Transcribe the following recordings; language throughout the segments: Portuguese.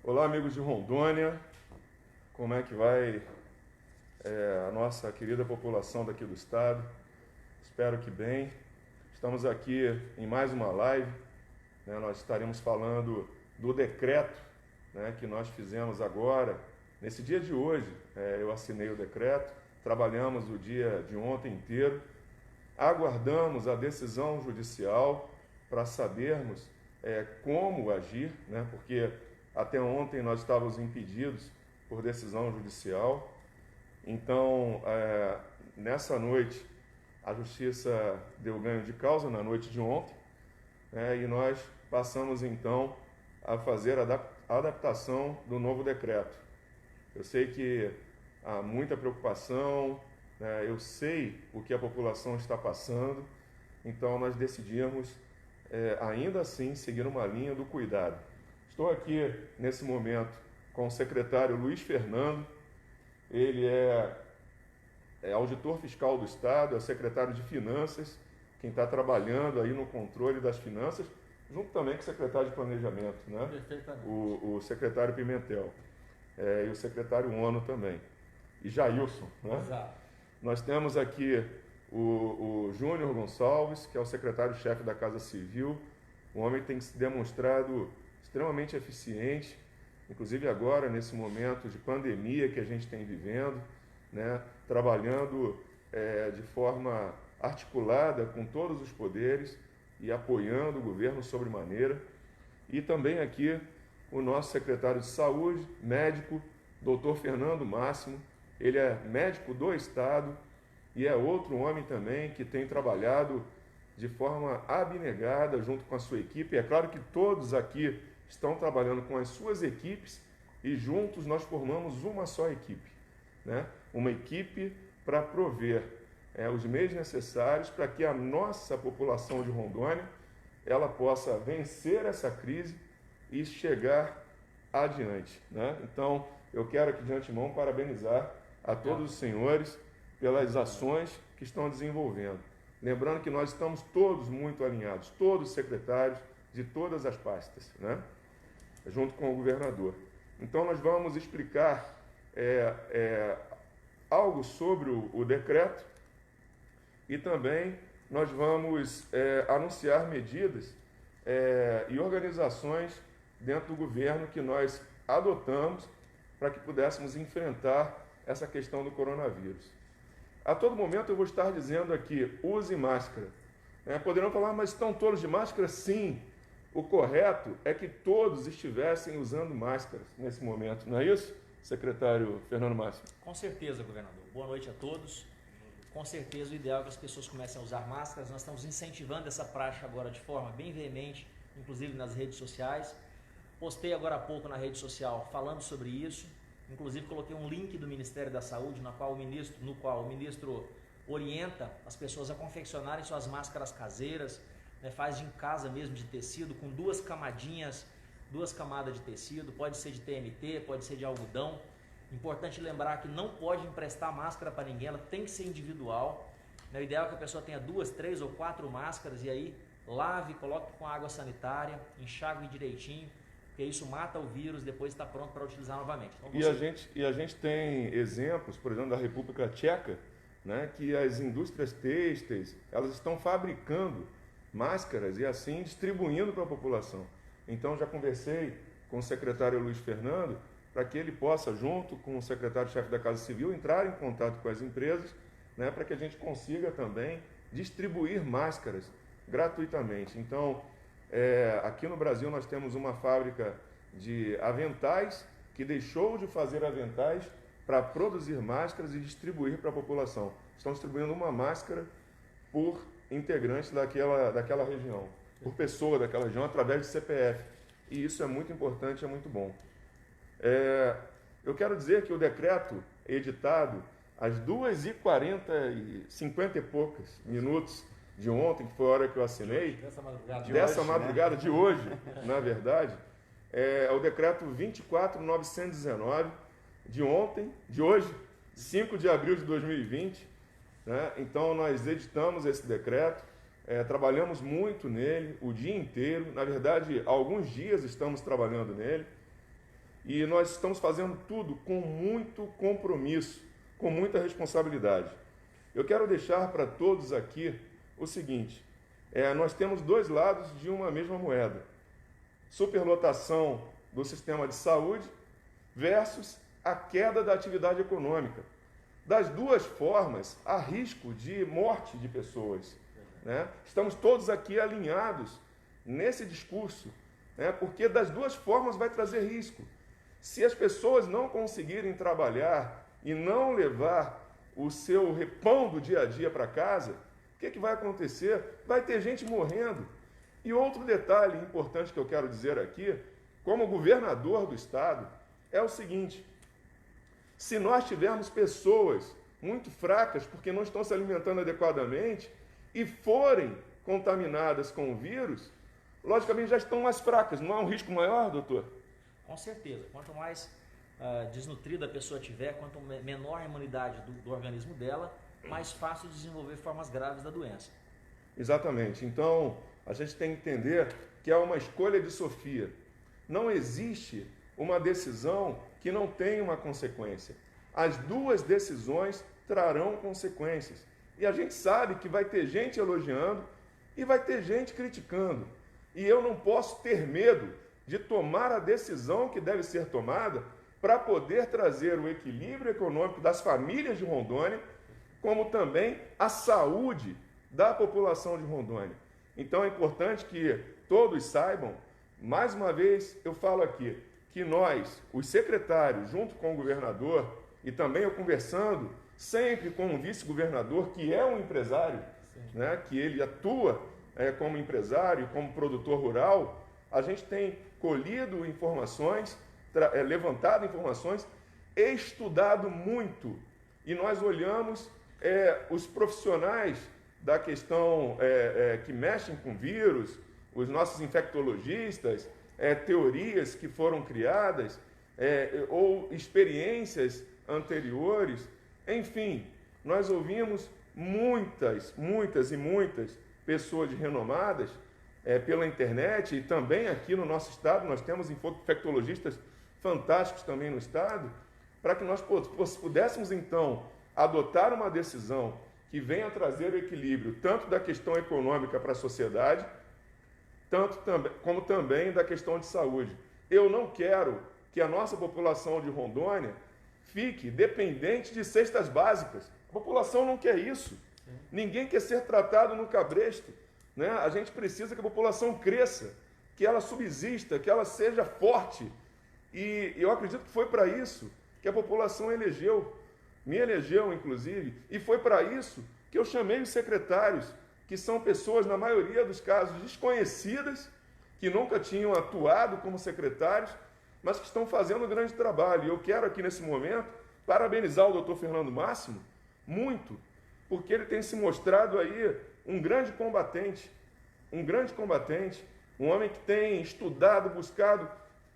Olá, amigos de Rondônia, como é que vai a nossa querida população daqui do estado? Espero que bem. Estamos aqui em mais uma live, né? Nós estaremos falando do decreto, né, que nós fizemos agora, nesse dia de hoje. Eu assinei o decreto, trabalhamos o dia de ontem inteiro, aguardamos a decisão judicial para sabermos como agir, né, porque até ontem nós estávamos impedidos por decisão judicial. Então, nessa noite, a Justiça deu ganho de causa na noite de ontem, né, e nós passamos então a fazer a adaptação do novo decreto. Eu sei que há muita preocupação, né, eu sei o que a população está passando, então nós decidimos, ainda assim, seguir uma linha do cuidado. Estou aqui, nesse momento, com o secretário Luiz Fernando. Ele é auditor fiscal do Estado, é o secretário de Finanças, quem está trabalhando aí no controle das finanças, junto também com o secretário de Planejamento, né? Perfeitamente. O secretário Pimentel, e o secretário Ono também, e Jailson, né? Exato. Nós temos aqui o Júnior Gonçalves, que é o secretário-chefe da Casa Civil. O homem tem se demonstrado extremamente eficiente, inclusive agora, nesse momento de pandemia que a gente tem vivendo, né, trabalhando de forma articulada com todos os poderes e apoiando o governo sobremaneira. E também aqui o nosso secretário de Saúde, médico, doutor Fernando Máximo. Ele é médico do Estado e é outro homem também que tem trabalhado de forma abnegada junto com a sua equipe. É claro que todos aqui estão trabalhando com as suas equipes e juntos nós formamos uma só equipe, né? Uma equipe para prover os meios necessários para que a nossa população de Rondônia ela possa vencer essa crise e chegar adiante, né? Então, eu quero aqui de antemão parabenizar a todos os senhores pelas ações que estão desenvolvendo. Lembrando que nós estamos todos muito alinhados, todos os secretários de todas as pastas, né? Junto com o governador. Então, nós vamos explicar algo sobre o decreto e também nós vamos anunciar medidas e organizações dentro do governo que nós adotamos para que pudéssemos enfrentar essa questão do coronavírus. A todo momento eu vou estar dizendo aqui, use máscara. Poderão falar, mas estão todos de máscara? Sim. O correto é que todos estivessem usando máscaras nesse momento, não é isso, secretário Fernando Máximo? Com certeza, governador. Boa noite a todos. Com certeza o ideal é que as pessoas comecem a usar máscaras. Nós estamos incentivando essa prática agora de forma bem veemente, inclusive nas redes sociais. Postei agora há pouco na rede social falando sobre isso. Inclusive coloquei um link do Ministério da Saúde no qual o ministro orienta as pessoas a confeccionarem suas máscaras caseiras, né, faz em casa mesmo de tecido, com duas camadas de tecido, pode ser de TNT, pode ser de algodão. Importante lembrar que não pode emprestar máscara para ninguém, ela tem que ser individual. O ideal é que a pessoa tenha 2, 3 ou 4 máscaras e aí lave, coloque com água sanitária, enxague direitinho, porque isso mata o vírus, depois está pronto para utilizar novamente. Então, a gente tem exemplos, por exemplo, da República Tcheca, né, que as indústrias têxteis elas estão fabricando máscaras e assim distribuindo para a população. Então já conversei com o secretário Luiz Fernando para que ele possa, junto com o secretário-chefe da Casa Civil, entrar em contato com as empresas, né, para que a gente consiga também distribuir máscaras gratuitamente. Então, aqui no Brasil nós temos uma fábrica de aventais que deixou de fazer aventais para produzir máscaras e distribuir para a população. Estão distribuindo uma máscara por integrante daquela região, por pessoa daquela região, através de CPF. E isso é muito importante, é muito bom. Eu quero dizer que o decreto editado às 2h50 e poucos minutos de ontem, que foi a hora que eu assinei, dessa madrugada de hoje, na verdade, é o decreto 24.919 de ontem, de hoje, 5 de abril de 2020, né? Então nós editamos esse decreto, trabalhamos muito nele o dia inteiro, na verdade, há alguns dias estamos trabalhando nele, e nós estamos fazendo tudo com muito compromisso, com muita responsabilidade. Eu quero deixar para todos aqui o seguinte, nós temos dois lados de uma mesma moeda. Superlotação do sistema de saúde versus a queda da atividade econômica. Das duas formas, há risco de morte de pessoas, né? Estamos todos aqui alinhados nesse discurso, né? Porque das duas formas vai trazer risco. Se as pessoas não conseguirem trabalhar e não levar o seu pão do dia a dia para casa, o que vai acontecer? Vai ter gente morrendo. E outro detalhe importante que eu quero dizer aqui, como governador do estado, é o seguinte: se nós tivermos pessoas muito fracas porque não estão se alimentando adequadamente e forem contaminadas com o vírus, logicamente já estão mais fracas. Não há um risco maior, doutor? Com certeza. Quanto mais desnutrida a pessoa tiver, quanto menor a imunidade do organismo dela, mais fácil desenvolver formas graves da doença. Exatamente. Então, a gente tem que entender que é uma escolha de Sofia. Não existe uma decisão que não tenha uma consequência. As duas decisões trarão consequências. E a gente sabe que vai ter gente elogiando e vai ter gente criticando. E eu não posso ter medo de tomar a decisão que deve ser tomada para poder trazer o equilíbrio econômico das famílias de Rondônia, como também a saúde da população de Rondônia. Então é importante que todos saibam, mais uma vez eu falo aqui, que nós, os secretários, junto com o governador, e também eu conversando sempre com o vice-governador, que é um empresário, né, que ele atua como empresário, como produtor rural, a gente tem colhido informações, levantado informações, estudado muito, e nós olhamos os profissionais da questão que mexem com vírus, os nossos infectologistas, teorias que foram criadas, ou experiências anteriores, enfim, nós ouvimos muitas pessoas renomadas pela internet, e também aqui no nosso estado nós temos infectologistas fantásticos também no estado, para que nós pudéssemos então adotar uma decisão que venha trazer o equilíbrio tanto da questão econômica para a sociedade, como também da questão de saúde. Eu não quero que a nossa população de Rondônia fique dependente de cestas básicas. A população não quer isso. Ninguém quer ser tratado no cabresto, né? A gente precisa que a população cresça, que ela subsista, que ela seja forte. E eu acredito que foi para isso que a população me elegeu, inclusive, e foi para isso que eu chamei os secretários, que são pessoas, na maioria dos casos, desconhecidas, que nunca tinham atuado como secretários, mas que estão fazendo um grande trabalho. E eu quero aqui, nesse momento, parabenizar o doutor Fernando Máximo, muito, porque ele tem se mostrado aí um grande combatente, um homem que tem estudado, buscado,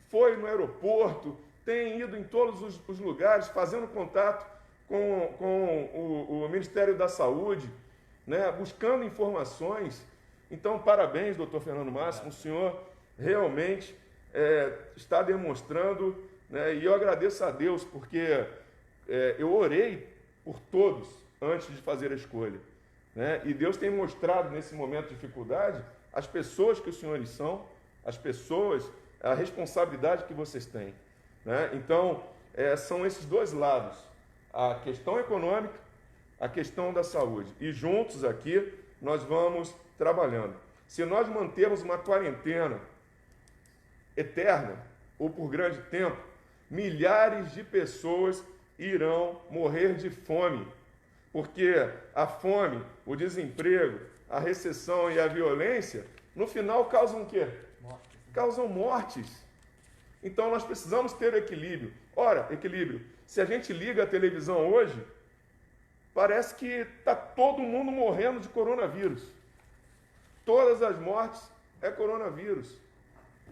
foi no aeroporto, tem ido em todos os lugares, fazendo contato com o Ministério da Saúde, né, buscando informações. Então, parabéns, doutor Fernando Máximo, o senhor realmente está demonstrando, né, e eu agradeço a Deus, porque eu orei por todos antes de fazer a escolha, né, e Deus tem mostrado nesse momento de dificuldade as pessoas que os senhores são, as pessoas, a responsabilidade que vocês têm, né? Então, são esses dois lados, a questão econômica, a questão da saúde, e juntos aqui nós vamos trabalhando. Se nós mantermos uma quarentena eterna ou por grande tempo, milhares de pessoas irão morrer de fome, porque a fome, o desemprego, a recessão e a violência, no final causam o quê? Causam mortes. Então nós precisamos ter equilíbrio. Ora, equilíbrio. Se a gente liga a televisão hoje, parece que está todo mundo morrendo de coronavírus. Todas as mortes é coronavírus,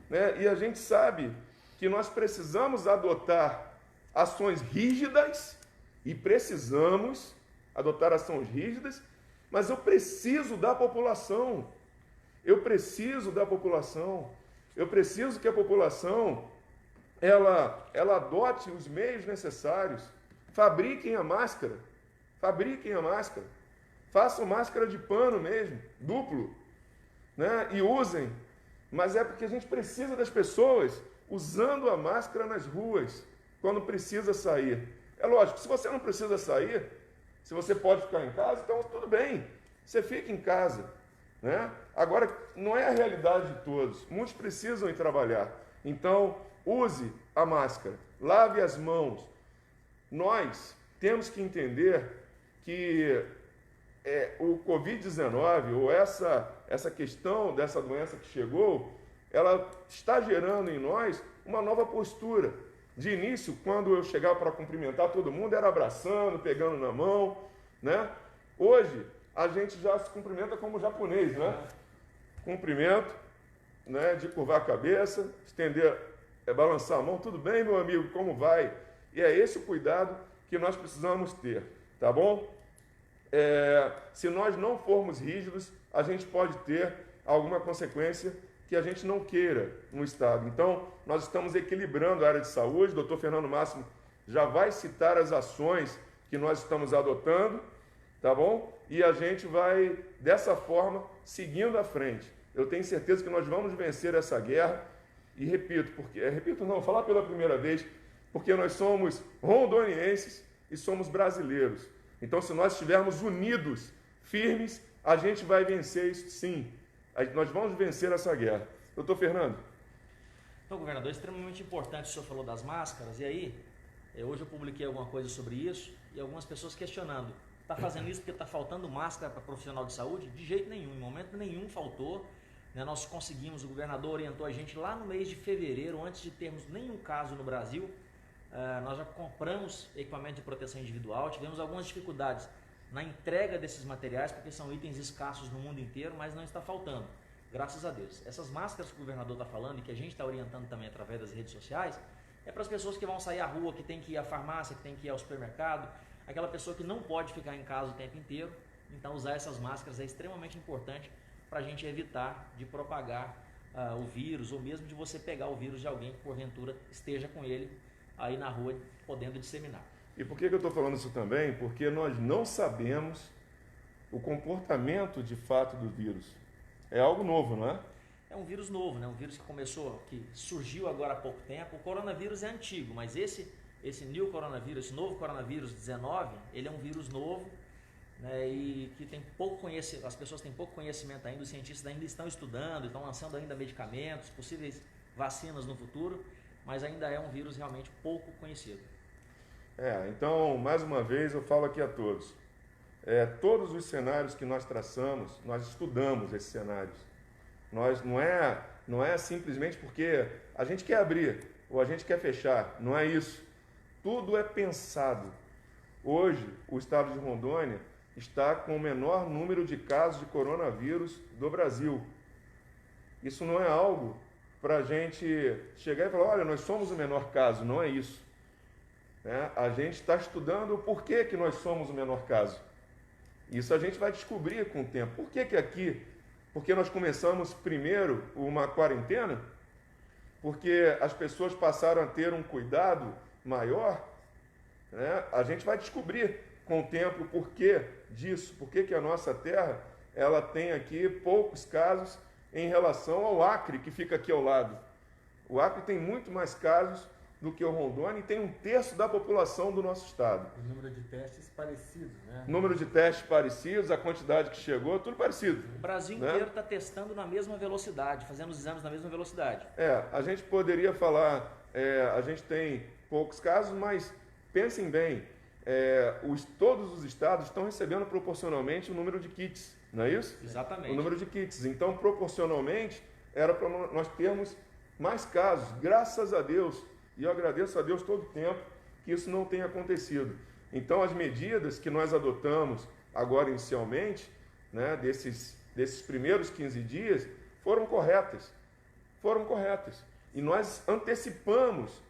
né? E a gente sabe que nós precisamos adotar ações rígidas, e precisamos adotar ações rígidas, mas eu preciso da população. Eu preciso que a população ela adote os meios necessários, fabriquem a máscara, façam máscara de pano mesmo, duplo, né? E usem, mas é porque a gente precisa das pessoas usando a máscara nas ruas, quando precisa sair. É lógico, se você não precisa sair, se você pode ficar em casa, então tudo bem, você fica em casa, né? Agora, não é a realidade de todos, muitos precisam ir trabalhar, então use a máscara, lave as mãos. Nós temos que entender que o Covid-19, ou essa questão dessa doença que chegou, ela está gerando em nós uma nova postura. De início, quando eu chegava para cumprimentar todo mundo, era abraçando, pegando na mão, né? Hoje, a gente já se cumprimenta como japonês, né? Cumprimento, né? De curvar a cabeça, estender, balançar a mão, tudo bem, meu amigo, como vai? E é esse o cuidado que nós precisamos ter, tá bom? Se nós não formos rígidos, a gente pode ter alguma consequência que a gente não queira no Estado. Então, nós estamos equilibrando a área de saúde, o doutor Fernando Máximo já vai citar as ações que nós estamos adotando, tá bom? E a gente vai, dessa forma, seguindo à frente. Eu tenho certeza que nós vamos vencer essa guerra, e vou falar pela primeira vez, porque nós somos rondonienses e somos brasileiros. Então, se nós estivermos unidos, firmes, a gente vai vencer isso sim. Nós vamos vencer essa guerra. Doutor Fernando. Então, governador, é extremamente importante, o senhor falou das máscaras, e aí, hoje eu publiquei alguma coisa sobre isso, e algumas pessoas questionando, está fazendo isso porque está faltando máscara para profissional de saúde? De jeito nenhum, em momento nenhum faltou, né? Nós conseguimos, o governador orientou a gente lá no mês de fevereiro, antes de termos nenhum caso no Brasil, nós já compramos equipamento de proteção individual, tivemos algumas dificuldades na entrega desses materiais, porque são itens escassos no mundo inteiro, mas não está faltando, graças a Deus. Essas máscaras que o governador está falando e que a gente está orientando também através das redes sociais, é para as pessoas que vão sair à rua, que tem que ir à farmácia, que tem que ir ao supermercado, aquela pessoa que não pode ficar em casa o tempo inteiro. Então, usar essas máscaras é extremamente importante para a gente evitar de propagar o vírus, ou mesmo de você pegar o vírus de alguém que porventura esteja com ele aí na rua, podendo disseminar. E por que eu estou falando isso também? Porque nós não sabemos o comportamento de fato do vírus. É algo novo, não é? É um vírus novo, né? Um vírus que surgiu agora há pouco tempo. O coronavírus é antigo, mas esse new coronavírus, esse novo coronavírus 19, ele é um vírus novo, né? E que tem pouco conhecimento, as pessoas têm pouco conhecimento ainda, os cientistas ainda estão estudando, estão lançando ainda medicamentos, possíveis vacinas no futuro, mas ainda é um vírus realmente pouco conhecido. Então, mais uma vez, eu falo aqui a todos. Todos os cenários que nós traçamos, nós estudamos esses cenários. Nós não é simplesmente porque a gente quer abrir ou a gente quer fechar, não é isso. Tudo é pensado. Hoje, o estado de Rondônia está com o menor número de casos de coronavírus do Brasil. Isso não é algo para a gente chegar e falar, olha, nós somos o menor caso, não é isso. A gente está estudando o porquê que nós somos o menor caso. Isso a gente vai descobrir com o tempo. Por que aqui? Porque nós começamos primeiro uma quarentena? Porque as pessoas passaram a ter um cuidado maior? A gente vai descobrir com o tempo o porquê disso. Por que a nossa terra ela tem aqui poucos casos em relação ao Acre, que fica aqui ao lado. O Acre tem muito mais casos do que o Rondônia e tem 1/3 da população do nosso estado. O número de testes parecidos, né? Número de testes parecidos, a quantidade que chegou, tudo parecido. O Brasil inteiro está testando na mesma velocidade, fazendo os exames na mesma velocidade. A gente poderia falar, a gente tem poucos casos, mas pensem bem, todos os estados estão recebendo proporcionalmente o número de kits, não é isso? Exatamente. O número de kits. Então, proporcionalmente, era para nós termos mais casos, graças a Deus. E eu agradeço a Deus todo o tempo que isso não tenha acontecido. Então, as medidas que nós adotamos agora inicialmente, né, desses primeiros 15 dias, foram corretas. E nós antecipamos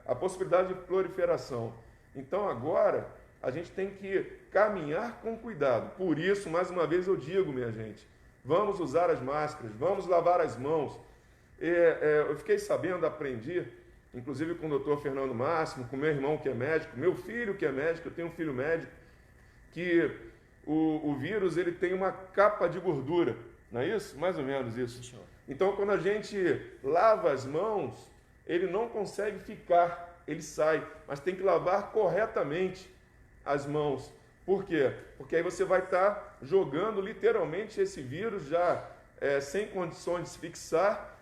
a possibilidade de proliferação. Então, agora, a gente tem que caminhar com cuidado. Por isso, mais uma vez eu digo, minha gente, vamos usar as máscaras, vamos lavar as mãos. Eu fiquei sabendo, aprendi, inclusive com o Dr. Fernando Máximo, com meu irmão que é médico, meu filho que é médico, eu tenho um filho médico, que o vírus ele tem uma capa de gordura, não é isso? Mais ou menos isso. Sim, senhor. Então, quando a gente lava as mãos, ele não consegue ficar, ele sai, mas tem que lavar corretamente as mãos. Por quê? Porque aí você vai estar jogando literalmente esse vírus já sem condições de se fixar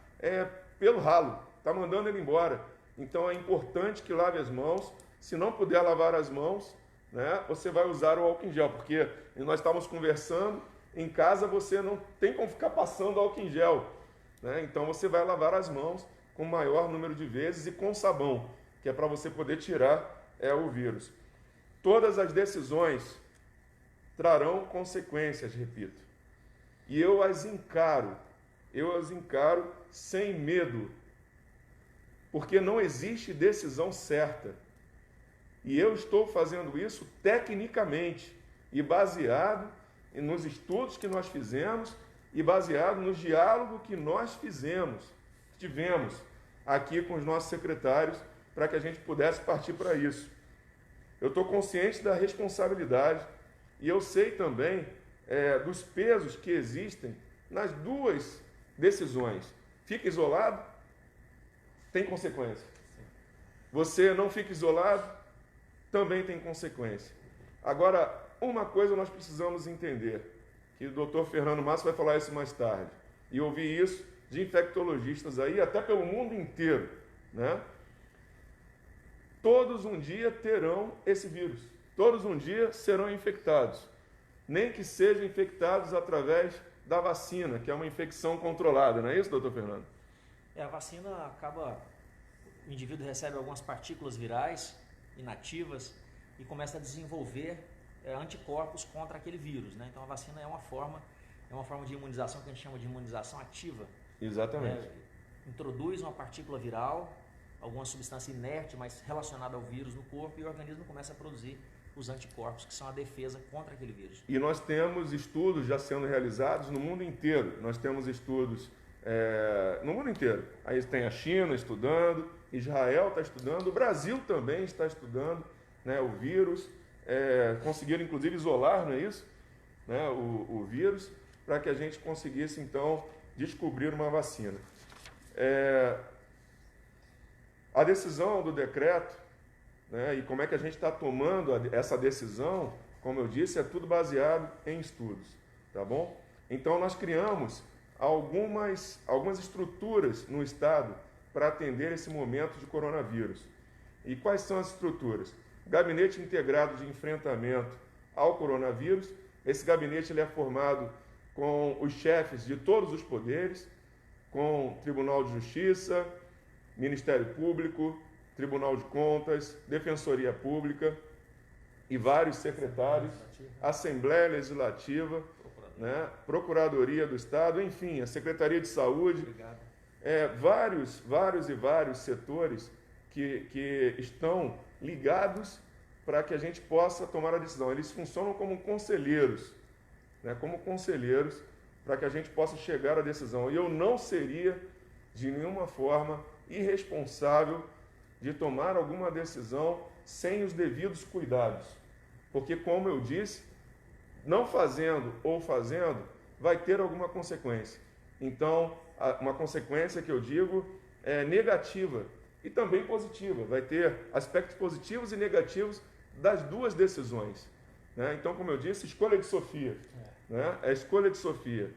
pelo ralo, está mandando ele embora. Então é importante que lave as mãos. Se não puder lavar as mãos, né, você vai usar o álcool em gel, porque nós estávamos conversando, em casa você não tem como ficar passando álcool em gel, né? Então você vai lavar as mãos com o maior número de vezes e com sabão, que é para você poder tirar o vírus. Todas as decisões trarão consequências, repito. E eu as encaro sem medo, porque não existe decisão certa. E eu estou fazendo isso tecnicamente e baseado nos estudos que nós fizemos e baseado no diálogo que nós tivemos aqui com os nossos secretários para que a gente pudesse partir para isso. Eu estou consciente da responsabilidade e eu sei também dos pesos que existem nas duas decisões. Fica isolado, tem consequência. Você não fica isolado, também tem consequência. Agora, uma coisa nós precisamos entender, que o doutor Fernando Massa vai falar isso mais tarde, e eu ouvi isso de infectologistas aí, até pelo mundo inteiro, né? Todos um dia terão esse vírus, todos um dia serão infectados, nem que sejam infectados através da vacina, que é uma infecção controlada, não é isso, doutor Fernando? A vacina acaba, o indivíduo recebe algumas partículas virais inativas e começa a desenvolver anticorpos contra aquele vírus, né? Então a vacina é uma forma de imunização que a gente chama de imunização ativa. Exatamente. Introduz uma partícula viral, alguma substância inerte, mas relacionada ao vírus no corpo, e o organismo começa a produzir os anticorpos, que são a defesa contra aquele vírus. E nós temos estudos já sendo realizados no mundo inteiro. Nós temos estudos no mundo inteiro. Aí tem a China estudando, Israel está estudando, o Brasil também está estudando, né, o vírus. Conseguiram inclusive isolar, não é isso? Né, o vírus, para que a gente conseguisse então descobrir uma vacina. A decisão do decreto, né, e como é que a gente está tomando essa decisão, como eu disse, é tudo baseado em estudos, tá bom? Então nós criamos algumas estruturas no Estado para atender esse momento de coronavírus. E quais são as estruturas? Gabinete Integrado de Enfrentamento ao Coronavírus. Esse gabinete ele é formado com os chefes de todos os poderes, com Tribunal de Justiça, Ministério Público, Tribunal de Contas, Defensoria Pública e vários secretários, Assembleia Legislativa, né, Procuradoria do Estado, enfim, a Secretaria de Saúde, vários setores que estão ligados para que a gente possa tomar a decisão. Eles funcionam como conselheiros, né, para que a gente possa chegar à decisão. E eu não seria, de nenhuma forma, irresponsável de tomar alguma decisão sem os devidos cuidados. Porque, como eu disse, não fazendo ou fazendo, vai ter alguma consequência. Então, uma consequência que eu digo é negativa e também positiva. Vai ter aspectos positivos e negativos das duas decisões, né? Então, como eu disse, escolha de Sofia. Né? É a escolha de Sofia.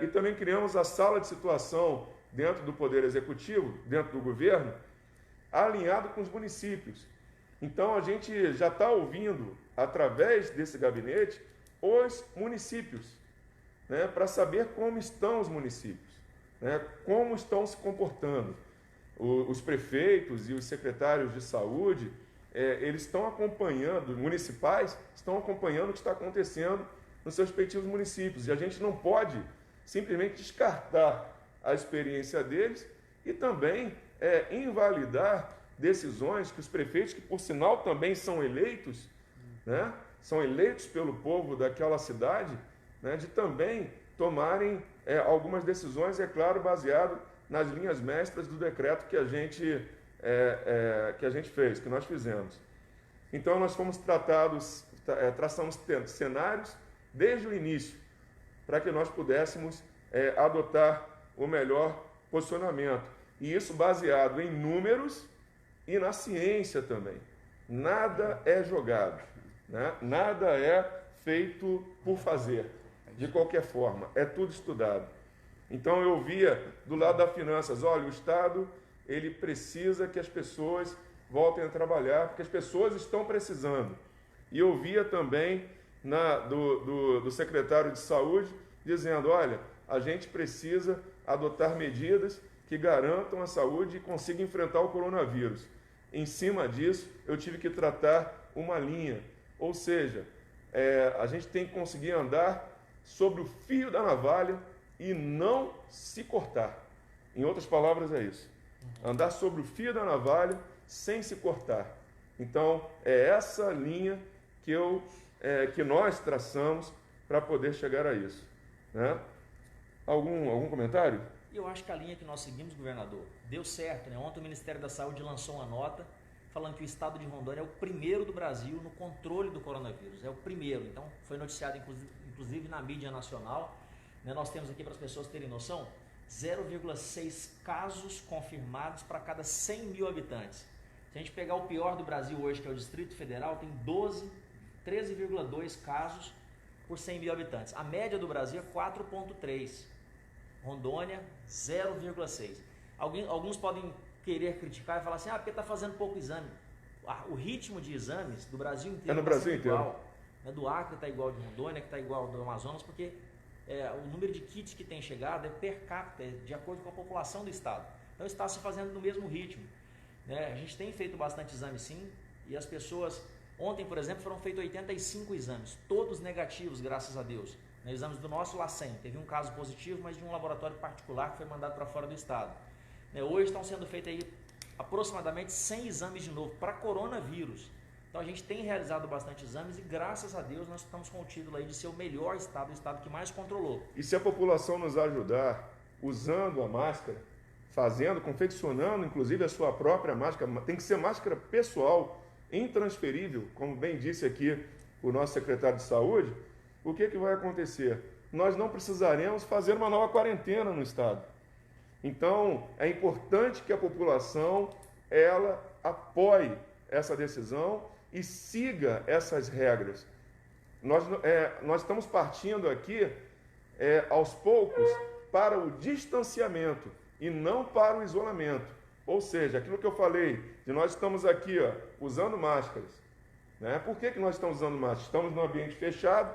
E também criamos a sala de situação dentro do Poder Executivo, dentro do governo, alinhado com os municípios. Então, a gente já está ouvindo, através desse gabinete, os municípios, né, para saber como estão os municípios, né, como estão se comportando. Os prefeitos e os secretários de saúde, eles estão acompanhando, municipais, estão acompanhando o que está acontecendo nos seus respectivos municípios. E a gente não pode simplesmente descartar a experiência deles e também invalidar decisões que os prefeitos, que por sinal também são eleitos, né, são eleitos pelo povo daquela cidade, né, de também tomarem algumas decisões, é claro, baseado nas linhas mestras do decreto que a gente fez, que nós fizemos. Então, nós fomos traçamos cenários desde o início, para que nós pudéssemos adotar o melhor posicionamento. E isso baseado em números e na ciência também. Nada é jogado, né? Nada é feito por fazer, de qualquer forma. É tudo estudado. Então, eu via do lado das finanças, olha, o Estado ele precisa que as pessoas voltem a trabalhar, porque as pessoas estão precisando. E eu via também do secretário de Saúde dizendo, olha, a gente precisa adotar medidas que garantam a saúde e consigam enfrentar o coronavírus. Em cima disso, eu tive que tratar uma linha, ou seja, a gente tem que conseguir andar sobre o fio da navalha e não se cortar. Em outras palavras, é isso. Andar sobre o fio da navalha sem se cortar. Então, é essa linha que nós traçamos para poder chegar a isso, né? Algum comentário? Eu acho que a linha que nós seguimos, governador, deu certo, né? Ontem o Ministério da Saúde lançou uma nota falando que o estado de Rondônia é o primeiro do Brasil no controle do coronavírus. É o primeiro. Então, foi noticiado inclusive na mídia nacional. Né? Nós temos aqui, para as pessoas terem noção, 0,6 casos confirmados para cada 100 mil habitantes. Se a gente pegar o pior do Brasil hoje, que é o Distrito Federal, tem 13,2 casos por 100 mil habitantes. A média do Brasil é 4,3. Rondônia, 0,6. Alguns podem querer criticar e falar assim, porque está fazendo pouco exame. O ritmo de exames do Brasil inteiro no Brasil inteiro. Igual. Né? Do Acre está igual de Rondônia, que está igual do Amazonas, porque o número de kits que tem chegado é per capita, de acordo com a população do estado. Então está se fazendo no mesmo ritmo. Né? A gente tem feito bastante exame sim, e as pessoas... Ontem, por exemplo, foram feitos 85 exames, todos negativos, graças a Deus. Né? Exames do nosso LACEN. Teve um caso positivo, mas de um laboratório particular que foi mandado para fora do estado. Né? Hoje estão sendo feitos aí aproximadamente 100 exames de novo para coronavírus. Então a gente tem realizado bastante exames e graças a Deus nós estamos com o título aí de ser o melhor estado, o estado que mais controlou. E se a população nos ajudar usando a máscara, confeccionando inclusive a sua própria máscara, tem que ser máscara pessoal, intransferível, como bem disse aqui o nosso secretário de Saúde, o que vai acontecer? Nós não precisaremos fazer uma nova quarentena no estado. Então, é importante que a população ela apoie essa decisão e siga essas regras. Nós estamos partindo aqui, aos poucos, para o distanciamento e não para o isolamento. Ou seja, aquilo que eu falei, de nós estamos aqui usando máscaras. Né? Por que nós estamos usando máscaras? Estamos num ambiente fechado,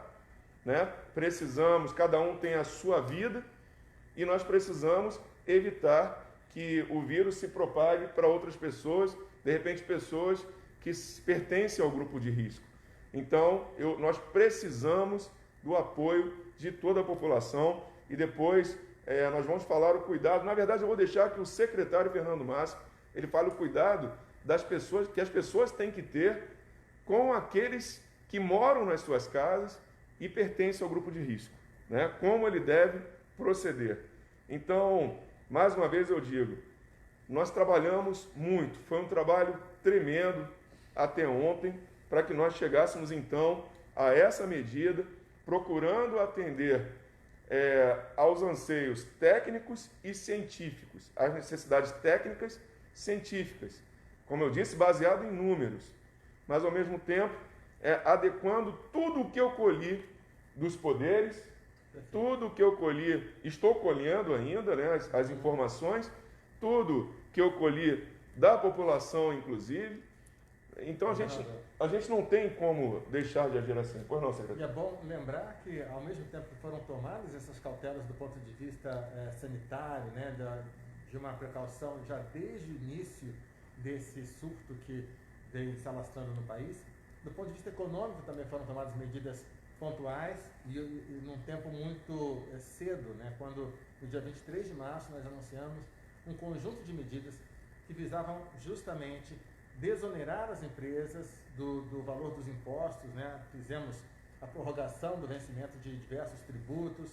né? Precisamos, cada um tem a sua vida e nós precisamos evitar que o vírus se propague para outras pessoas, de repente pessoas que pertencem ao grupo de risco. Então, nós precisamos do apoio de toda a população e depois nós vamos falar o cuidado. Na verdade, eu vou deixar que o secretário Fernando Massa, ele fale o cuidado das pessoas, que as pessoas têm que ter com aqueles que moram nas suas casas e pertencem ao grupo de risco, né? Como ele deve proceder. Então, mais uma vez eu digo, nós trabalhamos muito, foi um trabalho tremendo até ontem, para que nós chegássemos então a essa medida, procurando atender aos anseios técnicos e científicos, às necessidades técnicas científicas, como eu disse, baseado em números, mas ao mesmo tempo adequando tudo o que eu colhi dos poderes, tudo o que eu colhi, estou colhendo ainda, né, as informações, tudo que eu colhi da população, inclusive. Então a gente não tem como deixar de agir assim. Pois não, secretário? E é bom lembrar que, ao mesmo tempo que foram tomadas essas cautelas do ponto de vista sanitário, né, de uma precaução já desde o início desse surto que veio se alastrando no país, do ponto de vista econômico também foram tomadas medidas pontuais e num tempo muito cedo, né, quando no dia 23 de março nós anunciamos um conjunto de medidas que visavam justamente desonerar as empresas do valor dos impostos, né? Fizemos a prorrogação do vencimento de diversos tributos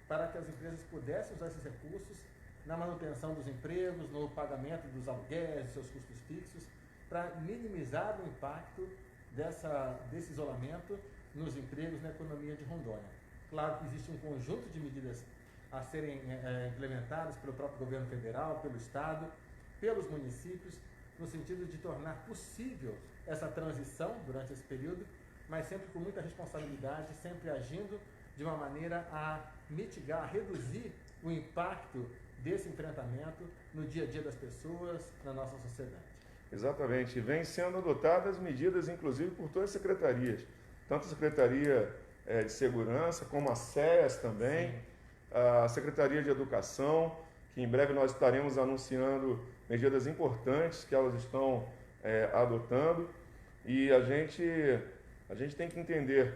para que as empresas pudessem usar esses recursos na manutenção dos empregos, no pagamento dos aluguéis, dos seus custos fixos, para minimizar o impacto desse isolamento nos empregos, na economia de Rondônia. Claro que existe um conjunto de medidas a serem implementadas pelo próprio governo federal, pelo Estado, pelos municípios, no sentido de tornar possível essa transição durante esse período, mas sempre com muita responsabilidade, sempre agindo de uma maneira a mitigar, a reduzir o impacto desse enfrentamento no dia a dia das pessoas, na nossa sociedade. Exatamente. Vem sendo adotadas medidas, inclusive, por todas as secretarias, tanto a Secretaria de Segurança, como a SEAS também, sim, a Secretaria de Educação, que em breve nós estaremos anunciando medidas importantes que elas estão adotando, e a gente tem que entender,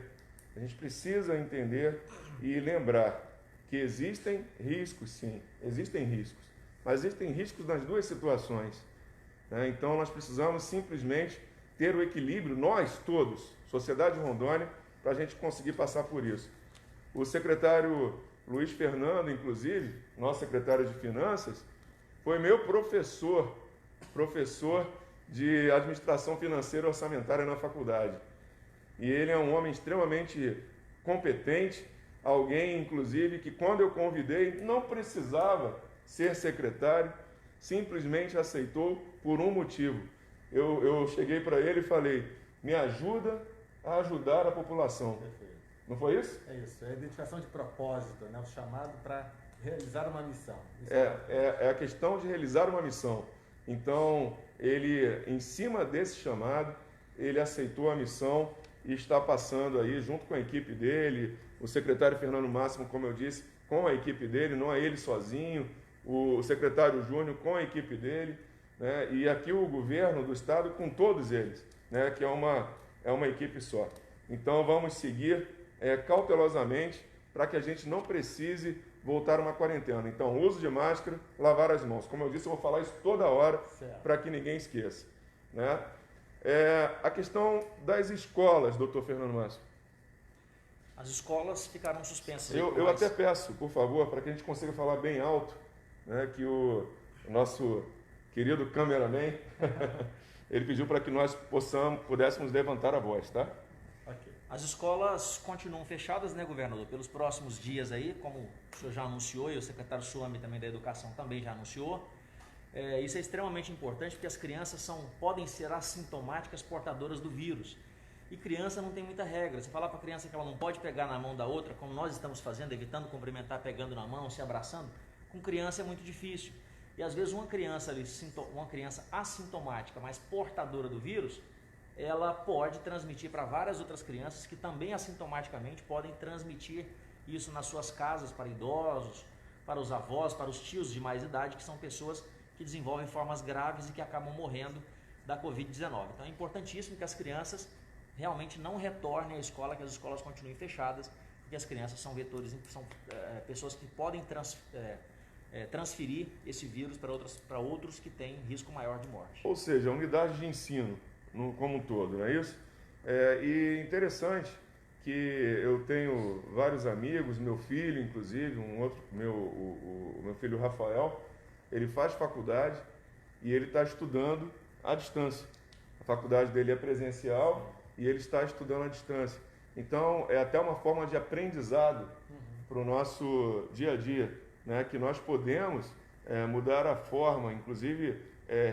a gente precisa entender e lembrar que existem riscos, sim, existem riscos, mas existem riscos nas duas situações, né? Então nós precisamos simplesmente ter o equilíbrio, nós todos, sociedade Rondônia, para a gente conseguir passar por isso. O secretário Luiz Fernando, inclusive, nosso secretário de Finanças, foi meu professor de administração financeira e orçamentária na faculdade. E ele é um homem extremamente competente, alguém, inclusive, que quando eu convidei não precisava ser secretário, simplesmente aceitou por um motivo. Eu cheguei para ele e falei, me ajuda a ajudar a população. Perfeito. Não foi isso? É isso, é a identificação de propósito, né? O chamado para realizar uma missão. É a questão de realizar uma missão. Então, ele, em cima desse chamado, ele aceitou a missão e está passando aí, junto com a equipe dele, o secretário Fernando Máximo, como eu disse, com a equipe dele, não é ele sozinho, o secretário Júnior com a equipe dele, né? E aqui o governo do estado com todos eles, né? Que é uma equipe só. Então, vamos seguir cautelosamente para que a gente não precise voltar a uma quarentena. Então, uso de máscara, lavar as mãos. Como eu disse, eu vou falar isso toda hora para que ninguém esqueça, né? A questão das escolas, doutor Fernando Márcio. As escolas ficaram suspensas. Eu até peço, por favor, para que a gente consiga falar bem alto, né, que o nosso querido cameraman, ele pediu para que nós pudéssemos levantar a voz, tá? Okay. As escolas continuam fechadas, né, governador, pelos próximos dias aí, como o senhor já anunciou e o secretário Suami também da Educação também já anunciou. Isso é extremamente importante porque as crianças podem ser assintomáticas portadoras do vírus. E criança não tem muita regra. Você falar para a criança que ela não pode pegar na mão da outra, como nós estamos fazendo, evitando cumprimentar, pegando na mão, se abraçando, com criança é muito difícil. E às vezes uma criança assintomática, mas portadora do vírus, ela pode transmitir para várias outras crianças que também assintomaticamente podem transmitir isso nas suas casas, para idosos, para os avós, para os tios de mais idade, que são pessoas que desenvolvem formas graves e que acabam morrendo da Covid-19. Então é importantíssimo que as crianças realmente não retornem à escola, que as escolas continuem fechadas, porque as crianças são vetores, são pessoas que podem transferir esse vírus para outros que têm risco maior de morte. Ou seja, a unidade de ensino como um todo, não é isso? E interessante que eu tenho vários amigos, meu filho inclusive, o meu filho Rafael, ele faz faculdade e ele está estudando à distância. A faculdade dele é presencial e ele está estudando à distância. Então, é até uma forma de aprendizado para o nosso dia a dia, né? Que nós podemos mudar a forma, inclusive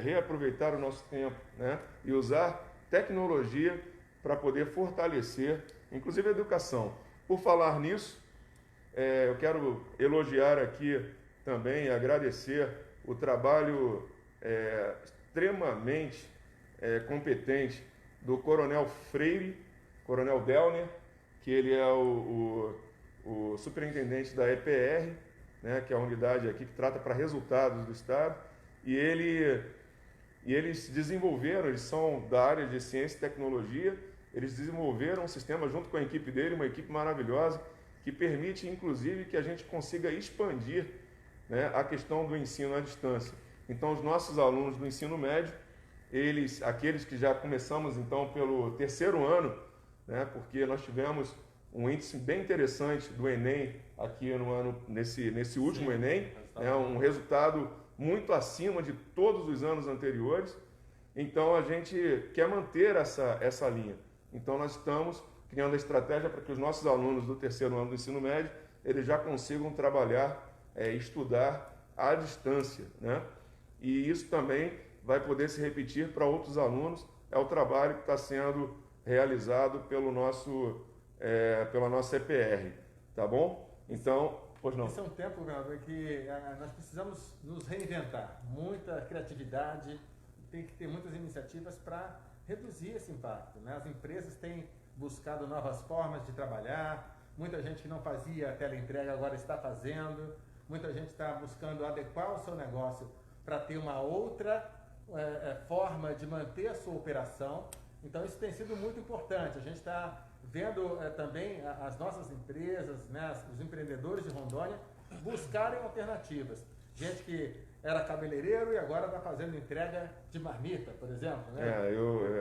reaproveitar o nosso tempo, né? E usar tecnologia para poder fortalecer, inclusive a educação. Por falar nisso, eu quero elogiar aqui também e agradecer o trabalho extremamente competente do Coronel Freire, Coronel Delner, que ele é o superintendente da EPR, né, que é a unidade aqui que trata para resultados do Estado, e eles desenvolveram, eles são da área de ciência e tecnologia, eles desenvolveram um sistema junto com a equipe dele, uma equipe maravilhosa, que permite, inclusive, que a gente consiga expandir, né, a questão do ensino à distância. Então, os nossos alunos do ensino médio, aqueles que já começamos, então, pelo terceiro ano, né, porque nós tivemos um índice bem interessante do Enem aqui nesse último Enem, né, um resultado muito acima de todos os anos anteriores. Então, a gente quer manter essa linha. Então, nós estamos criando a estratégia para que os nossos alunos do terceiro ano do ensino médio, eles já consigam trabalhar, estudar à distância, né? E isso também vai poder se repetir para outros alunos. É o trabalho que está sendo realizado pela nossa EPR, tá bom? Então, pois não. Esse é um tempo, governador, que nós precisamos nos reinventar. Muita criatividade, tem que ter muitas iniciativas para reduzir esse impacto, né? As empresas têm buscado novas formas de trabalhar, muita gente que não fazia teleentrega agora está fazendo, muita gente está buscando adequar o seu negócio para ter uma outra forma de manter a sua operação. Então isso tem sido muito importante. A gente está vendo também as nossas empresas, né, os empreendedores de Rondônia buscarem alternativas. Gente que era cabeleireiro e agora está fazendo entrega de marmita, por exemplo, né?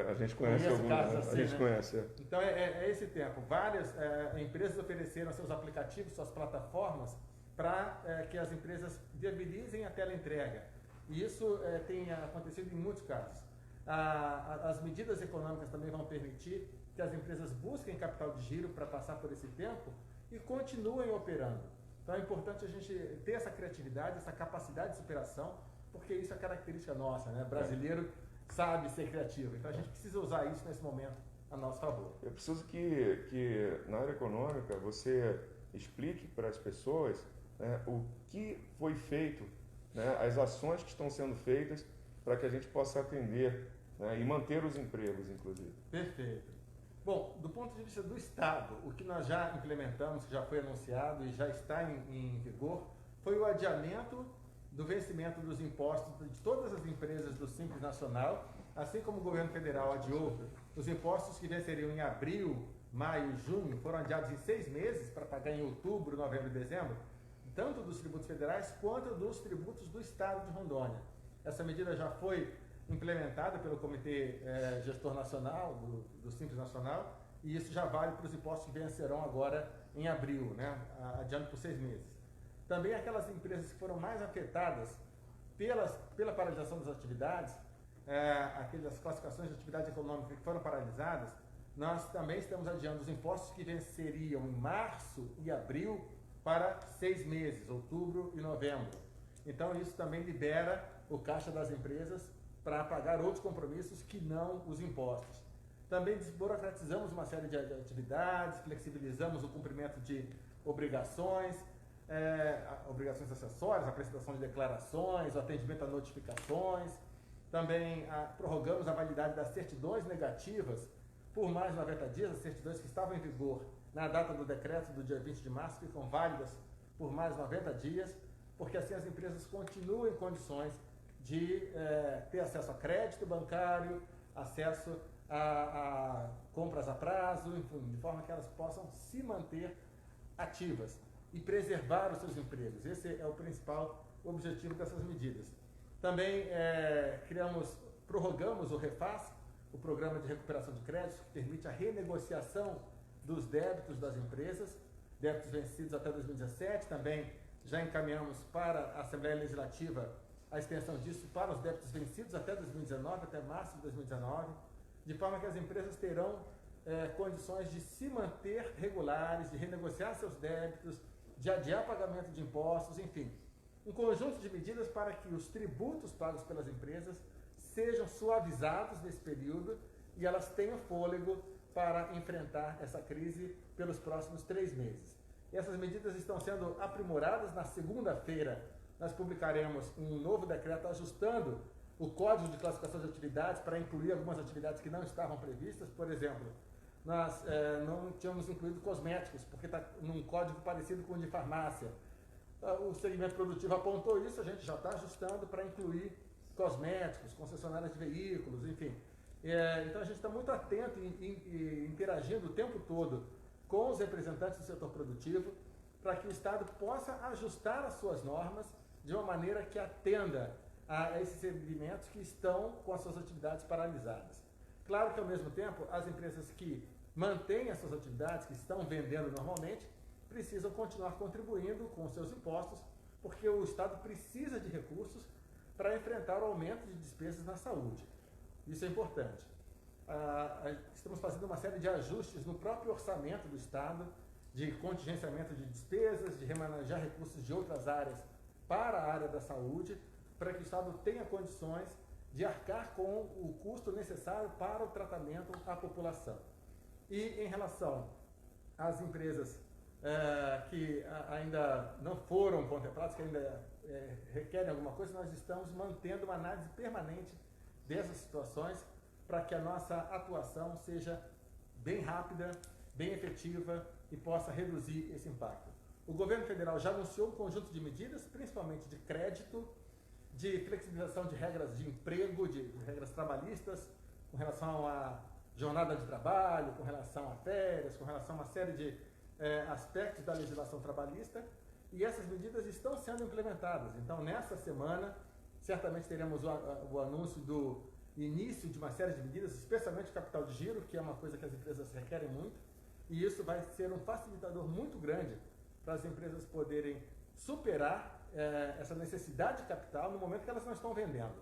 A gente conhece alguns, assim, a gente, né, conhece. Então é esse tempo. Várias empresas ofereceram seus aplicativos, suas plataformas para que as empresas viabilizem a teleentrega. E isso tem acontecido em muitos casos. As medidas econômicas também vão permitir que as empresas busquem capital de giro para passar por esse tempo e continuem operando. Então é importante a gente ter essa criatividade, essa capacidade de superação, porque isso é característica nossa, né? Brasileiro sabe ser criativo. Então a gente precisa usar isso nesse momento a nosso favor. Eu preciso que na área econômica você explique para as pessoas, né, o que foi feito, né, as ações que estão sendo feitas para que a gente possa atender, né, e manter os empregos, inclusive. Perfeito. Bom, do ponto de vista do Estado, o que nós já implementamos, que já foi anunciado e já está em vigor, foi o adiamento do vencimento dos impostos de todas as empresas do Simples Nacional, assim como o governo federal adiou os impostos que venceriam em abril, maio e junho, foram adiados em 6 meses para pagar em outubro, novembro e dezembro, tanto dos tributos federais quanto dos tributos do Estado de Rondônia. Essa medida já foi implementada pelo Comitê Gestor Nacional, do Simples Nacional, e isso já vale para os impostos que vencerão agora em abril, né, adiando por 6 meses. Também aquelas empresas que foram mais afetadas pela paralisação das atividades, aquelas classificações de atividade econômica que foram paralisadas, nós também estamos adiando os impostos que venceriam em março e abril para 6 meses, outubro e novembro. Então isso também libera o caixa das empresas para pagar outros compromissos que não os impostos. Também desburocratizamos uma série de atividades, flexibilizamos o cumprimento de obrigações, obrigações acessórias, a prestação de declarações, o atendimento a notificações. Também prorrogamos a validade das certidões negativas por mais 90 dias, as certidões que estavam em vigor na data do decreto do dia 20 de março ficam válidas por mais 90 dias, porque assim as empresas continuam em condições de ter acesso a crédito bancário, acesso a compras a prazo, enfim, de forma que elas possam se manter ativas e preservar os seus empregos. Esse é o principal objetivo dessas medidas. Também prorrogamos o REFAS, o Programa de Recuperação de Créditos, que permite a renegociação dos débitos das empresas, débitos vencidos até 2017. Também já encaminhamos para a Assembleia Legislativa a extensão disso para os débitos vencidos até 2019, até março de 2019, de forma que as empresas terão condições de se manter regulares, de renegociar seus débitos, de adiar pagamento de impostos, enfim. Um conjunto de medidas para que os tributos pagos pelas empresas sejam suavizados nesse período e elas tenham fôlego para enfrentar essa crise pelos próximos 3 meses. E essas medidas estão sendo aprimoradas. Na segunda-feira, nós publicaremos um novo decreto ajustando o Código de Classificação de Atividades para incluir algumas atividades que não estavam previstas. Por exemplo, nós não tínhamos incluído cosméticos, porque está num código parecido com o de farmácia. O segmento produtivo apontou isso, a gente já está ajustando para incluir cosméticos, concessionárias de veículos, enfim. Então a gente está muito atento e interagindo o tempo todo com os representantes do setor produtivo para que o Estado possa ajustar as suas normas de uma maneira que atenda a esses segmentos que estão com as suas atividades paralisadas. Claro que, ao mesmo tempo, as empresas que mantêm as suas atividades, que estão vendendo normalmente, precisam continuar contribuindo com os seus impostos porque o Estado precisa de recursos para enfrentar o aumento de despesas na saúde. Isso é importante. Estamos fazendo uma série de ajustes no próprio orçamento do Estado, de contingenciamento de despesas, de remanejar recursos de outras áreas para a área da saúde, para que o Estado tenha condições de arcar com o custo necessário para o tratamento à população. E em relação às empresas que ainda não foram contempladas, que ainda requerem alguma coisa, nós estamos mantendo uma análise permanente dessas situações para que a nossa atuação seja bem rápida, bem efetiva e possa reduzir esse impacto. O governo federal já anunciou um conjunto de medidas, principalmente de crédito, de flexibilização de regras de emprego, de regras trabalhistas, com relação à jornada de trabalho, com relação a férias, com relação a uma série de aspectos da legislação trabalhista, e essas medidas estão sendo implementadas. Então, nessa semana, certamente teremos o anúncio do início de uma série de medidas, especialmente o capital de giro, que é uma coisa que as empresas requerem muito, e isso vai ser um facilitador muito grande para as empresas poderem superar essa necessidade de capital no momento que elas não estão vendendo.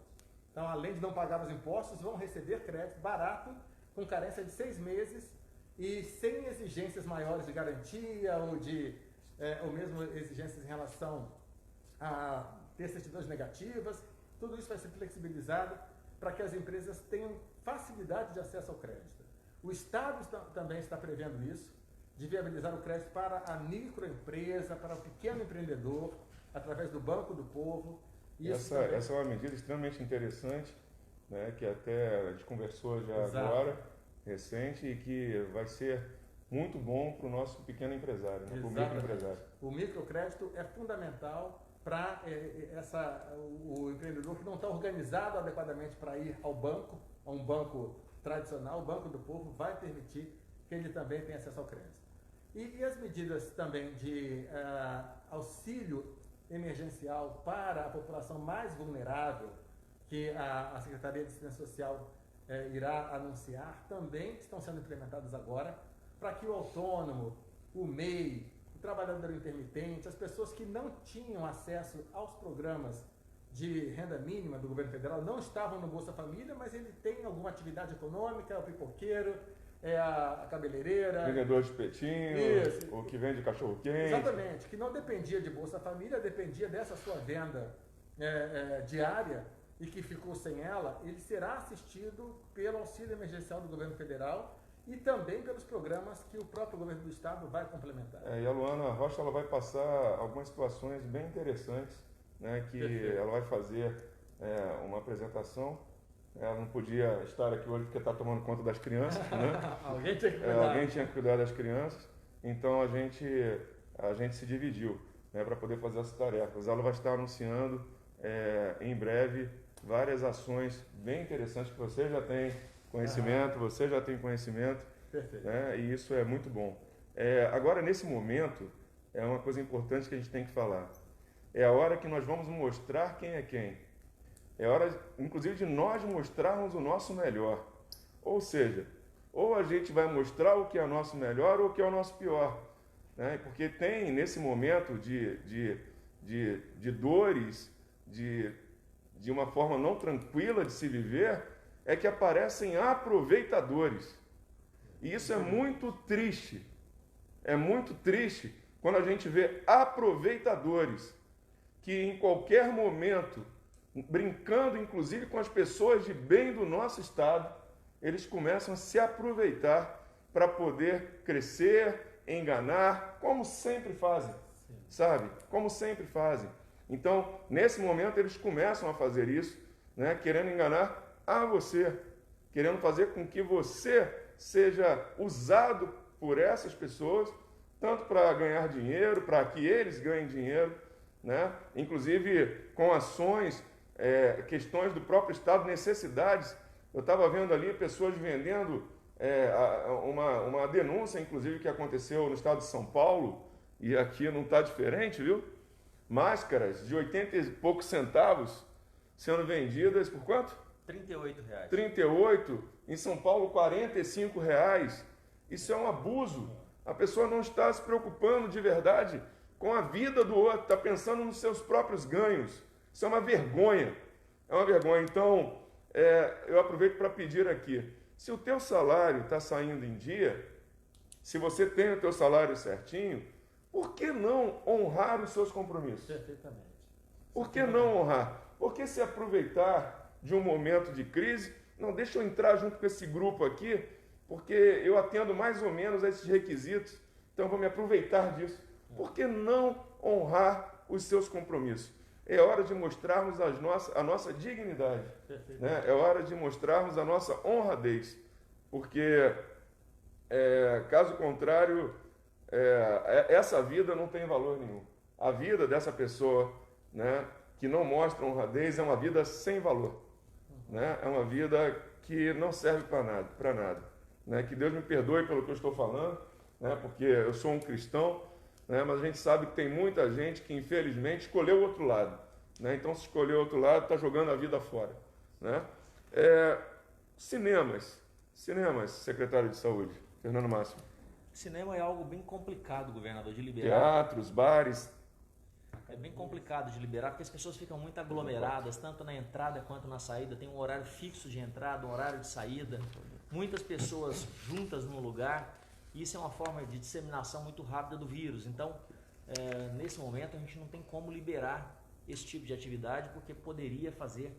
Então, além de não pagar os impostos, vão receber crédito barato, com carência de 6 meses e sem exigências maiores de garantia ou mesmo exigências em relação a ter certidões negativas. Tudo isso vai ser flexibilizado para que as empresas tenham facilidade de acesso ao crédito. O Estado também está prevendo isso, de viabilizar o crédito para a microempresa, para o pequeno empreendedor, através do Banco do Povo. Essa é uma medida extremamente interessante, né, que até a gente conversou já Exato. agora, recente, e que vai ser muito bom para o nosso pequeno empresário, né, para o microempresário. O microcrédito é fundamental para o empreendedor que não está organizado adequadamente para ir ao banco, a um banco tradicional. O Banco do Povo vai permitir que ele também tenha acesso ao crédito. E as medidas também de auxílio emergencial para a população mais vulnerável, que a Secretaria de Assistência Social irá anunciar, também estão sendo implementadas agora, para que o autônomo, o MEI, o trabalhador intermitente, as pessoas que não tinham acesso aos programas de renda mínima do governo federal, não estavam no Bolsa Família, mas ele tem alguma atividade econômica, é o pipoqueiro, é a cabeleireira, vendedor de espetinho, o que vende cachorro-quente. Exatamente, que não dependia de Bolsa Família, dependia dessa sua venda diária e que ficou sem ela, ele será assistido pelo auxílio emergencial do governo federal e também pelos programas que o próprio governo do estado vai complementar. E a Luana Rocha ela vai passar algumas situações bem interessantes, né, que Perfeito. ela vai fazer uma apresentação. Ela não podia estar aqui hoje porque está tomando conta das crianças, né? Alguém tinha que cuidar. Alguém tinha que cuidar das crianças, então a gente se dividiu, né, para poder fazer essas tarefas. Ela vai estar anunciando em breve várias ações bem interessantes que você já tem conhecimento, Perfeito. né, e isso é muito bom. Agora, nesse momento, é uma coisa importante que a gente tem que falar. É a hora que nós vamos mostrar quem é quem. É hora, inclusive, de nós mostrarmos o nosso melhor. Ou seja, ou a gente vai mostrar o que é o nosso melhor ou o que é o nosso pior. Né? Porque tem, nesse momento de dores, de uma forma não tranquila de se viver, é que aparecem aproveitadores. E isso é muito triste. É muito triste quando a gente vê aproveitadores que em qualquer momento, brincando inclusive com as pessoas de bem do nosso estado, eles começam a se aproveitar para poder crescer, enganar, como sempre fazem, sabe? Como sempre fazem. Então, nesse momento, eles começam a fazer isso, né? Querendo enganar a você, querendo fazer com que você seja usado por essas pessoas, tanto para ganhar dinheiro, para que eles ganhem dinheiro, né? Inclusive com ações, questões do próprio Estado, necessidades. Eu estava vendo ali pessoas vendendo uma denúncia, inclusive, que aconteceu no estado de São Paulo, e aqui não está diferente, viu? Máscaras de 80 e poucos centavos sendo vendidas por quanto? R$38. 38, em São Paulo R$45. Isso é um abuso. A pessoa não está se preocupando de verdade com a vida do outro, está pensando nos seus próprios ganhos. Isso é uma vergonha. É uma vergonha. Então, eu aproveito para pedir aqui, se o teu salário está saindo em dia, se você tem o teu salário certinho, por que não honrar os seus compromissos? Perfeitamente. Por que não honrar? Por que se aproveitar de um momento de crise? Não, deixa eu entrar junto com esse grupo aqui, porque eu atendo mais ou menos a esses requisitos, então eu vou me aproveitar disso. Por que não honrar os seus compromissos? É hora de mostrarmos a nossa dignidade, né? É hora de mostrarmos a nossa honradez, porque, caso contrário, essa vida não tem valor nenhum. A vida dessa pessoa, né, que não mostra honradez é uma vida sem valor, né? É uma vida que não serve para nada, né? Que Deus me perdoe pelo que eu estou falando, né? Porque eu sou um cristão, né? Mas a gente sabe que tem muita gente que infelizmente escolheu o outro lado, né? Então, se escolheu o outro lado, está jogando a vida fora, né? Cinemas, secretário de Saúde, Fernando Máximo. Cinema é algo bem complicado, governador, de liberar. Teatros, bares. É bem complicado de liberar, porque as pessoas ficam muito aglomeradas, tanto na entrada quanto na saída. Tem um horário fixo de entrada, um horário de saída. Muitas pessoas juntas num lugar. Isso é uma forma de disseminação muito rápida do vírus. Então, nesse momento, a gente não tem como liberar esse tipo de atividade, porque poderia fazer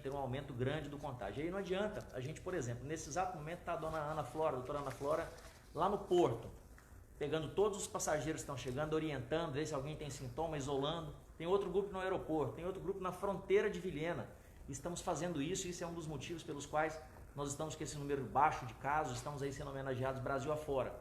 ter um aumento grande do contágio. E aí não adianta. A gente, por exemplo, nesse exato momento está a doutora Ana Flora, lá no porto, pegando todos os passageiros que estão chegando, orientando, ver se alguém tem sintoma, isolando. Tem outro grupo no aeroporto, tem outro grupo na fronteira de Vilhena. Estamos fazendo isso, e isso é um dos motivos pelos quais nós estamos com esse número baixo de casos, estamos aí sendo homenageados Brasil afora.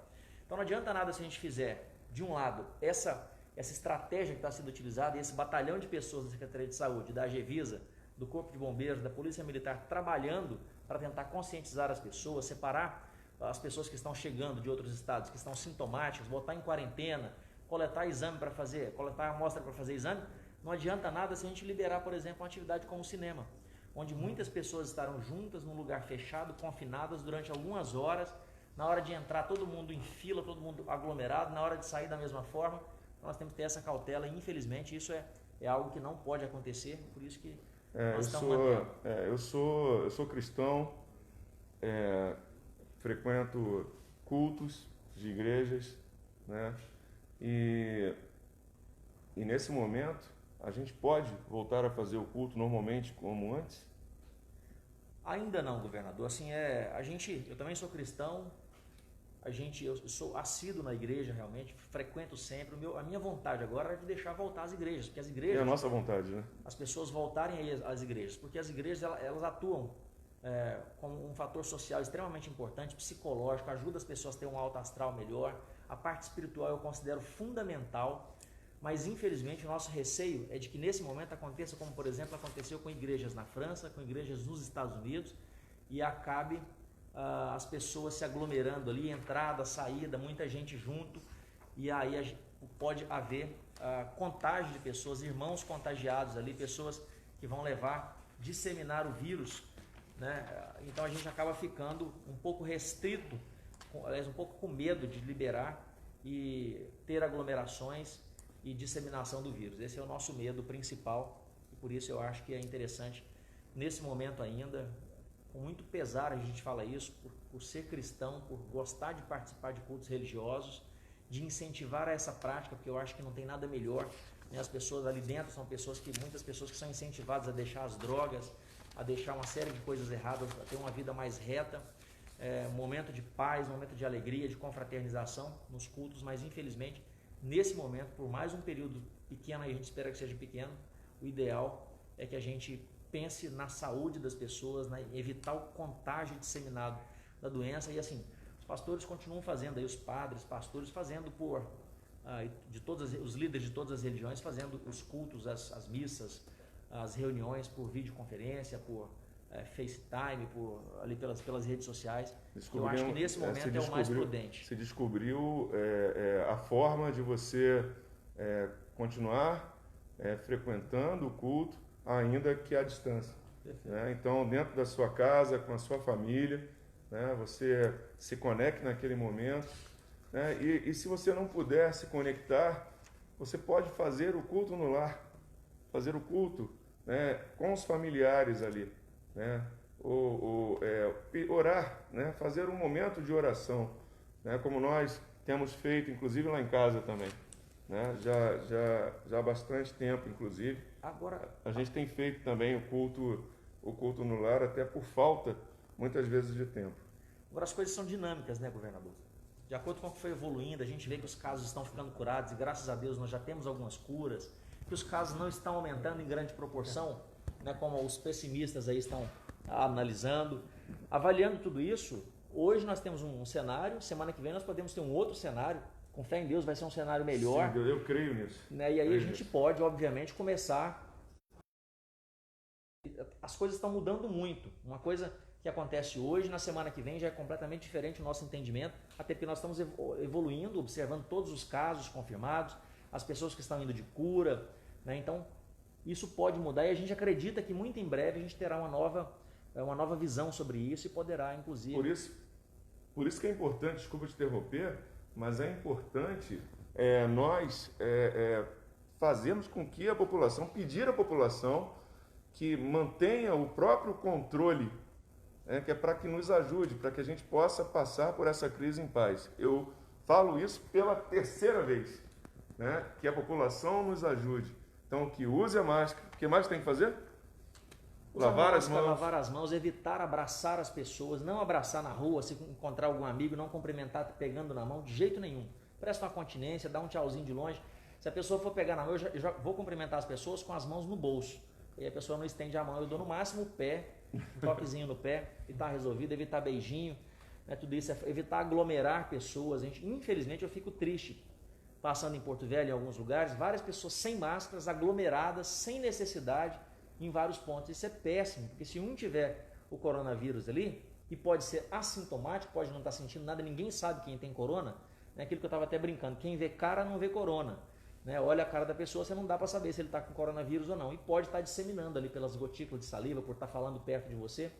Então não adianta nada se a gente fizer, de um lado, essa estratégia que está sendo utilizada, e esse batalhão de pessoas da Secretaria de Saúde, da Agevisa, do Corpo de Bombeiros, da Polícia Militar, trabalhando para tentar conscientizar as pessoas, separar as pessoas que estão chegando de outros estados, que estão sintomáticas, botar em quarentena, coletar amostra para fazer exame. Não adianta nada se a gente liberar, por exemplo, uma atividade como o cinema, onde muitas pessoas estarão juntas num lugar fechado, confinadas durante algumas horas. Na hora de entrar, todo mundo em fila, todo mundo aglomerado, na hora de sair da mesma forma. Nós temos que ter essa cautela, e infelizmente isso é algo que não pode acontecer, por isso que nós estamos mantendo. Eu sou cristão, frequento cultos de igrejas, né? E nesse momento a gente pode voltar a fazer o culto normalmente como antes? Ainda não, governador. Assim, eu também sou cristão, eu sou assíduo na igreja realmente, frequento sempre. A minha vontade agora é de deixar voltar às igrejas, porque as igrejas... É a nossa vontade, né? As pessoas voltarem aí às igrejas, porque as igrejas elas atuam como um fator social extremamente importante, psicológico, ajuda as pessoas a ter um alto astral melhor. A parte espiritual eu considero fundamental, mas infelizmente o nosso receio é de que nesse momento aconteça como, por exemplo, aconteceu com igrejas na França, com igrejas nos Estados Unidos, e acabe as pessoas se aglomerando ali, entrada, saída, muita gente junto, e aí pode haver contágio de pessoas, irmãos contagiados ali, pessoas que vão disseminar o vírus, né? Então a gente acaba ficando um pouco restrito, um pouco com medo de liberar e ter aglomerações e disseminação do vírus. Esse é o nosso medo principal, e por isso eu acho que é interessante, nesse momento ainda, com muito pesar a gente fala isso, por ser cristão, por gostar de participar de cultos religiosos, de incentivar essa prática, porque eu acho que não tem nada melhor, né? As pessoas ali dentro são muitas pessoas que são incentivadas a deixar as drogas, a deixar uma série de coisas erradas, a ter uma vida mais reta, momento de paz, momento de alegria, de confraternização nos cultos, mas infelizmente, nesse momento, por mais um período pequeno, e a gente espera que seja pequeno, o ideal é que a gente pense na saúde das pessoas, evitar o contágio disseminado da doença. E assim, os pastores continuam fazendo, aí os padres, pastores fazendo os líderes de todas as religiões fazendo os cultos, as missas, as reuniões por videoconferência, por FaceTime, ali pelas redes sociais. Eu acho que nesse momento é o mais prudente. Você descobriu a forma de você continuar frequentando o culto, ainda que à distância, né? Então, dentro da sua casa, com a sua família, né, você se conecte naquele momento, né? E se você não puder se conectar, você pode fazer o culto no lar, fazer o culto, né, com os familiares ali, né, orar, né, fazer um momento de oração, né, como nós temos feito, inclusive lá em casa também, né, já há bastante tempo, inclusive. Agora, a gente tem feito também o culto no lar, até por falta, muitas vezes, de tempo. Agora as coisas são dinâmicas, né, governador? De acordo com o que foi evoluindo, a gente vê que os casos estão ficando curados e graças a Deus nós já temos algumas curas, que os casos não estão aumentando em grande proporção, né, como os pessimistas aí estão analisando. Avaliando tudo isso, hoje nós temos um cenário, semana que vem nós podemos ter um outro cenário, com fé em Deus vai ser um cenário melhor. Sim, eu creio nisso. Né, e aí a gente pode, obviamente, começar... As coisas estão mudando muito. Uma coisa que acontece hoje, na semana que vem já é completamente diferente o nosso entendimento, até porque nós estamos evoluindo, observando todos os casos confirmados, as pessoas que estão indo de cura, né? Então isso pode mudar e a gente acredita que muito em breve a gente terá uma nova visão sobre isso e poderá, inclusive... Por isso que é importante, desculpa te interromper, mas é importante nós fazermos com que a população, pedir à população que mantenha o próprio controle, que é para que nos ajude, para que a gente possa passar por essa crise em paz. Eu falo isso pela terceira vez, né? Que a população nos ajude. Então, que use a máscara. O que mais tem que fazer? Lavar as mãos, evitar abraçar as pessoas, não abraçar na rua, se encontrar algum amigo, não cumprimentar pegando na mão, de jeito nenhum. Presta uma continência, dá um tchauzinho de longe. Se a pessoa for pegar na mão, eu já vou cumprimentar as pessoas com as mãos no bolso. E a pessoa não estende a mão, eu dou no máximo o pé, um toquezinho no pé, e está resolvido, evitar beijinho, né, tudo isso, evitar aglomerar pessoas. Infelizmente eu fico triste, passando em Porto Velho, em alguns lugares, várias pessoas sem máscaras, aglomeradas, sem necessidade, em vários pontos. Isso é péssimo, porque se um tiver o coronavírus ali, e pode ser assintomático, pode não estar sentindo nada, ninguém sabe quem tem corona, né, aquilo que eu estava até brincando, quem vê cara não vê corona. Né, olha a cara da pessoa, você não dá para saber se ele está com coronavírus ou não. E pode estar disseminando ali pelas gotículas de saliva, por estar falando perto de você.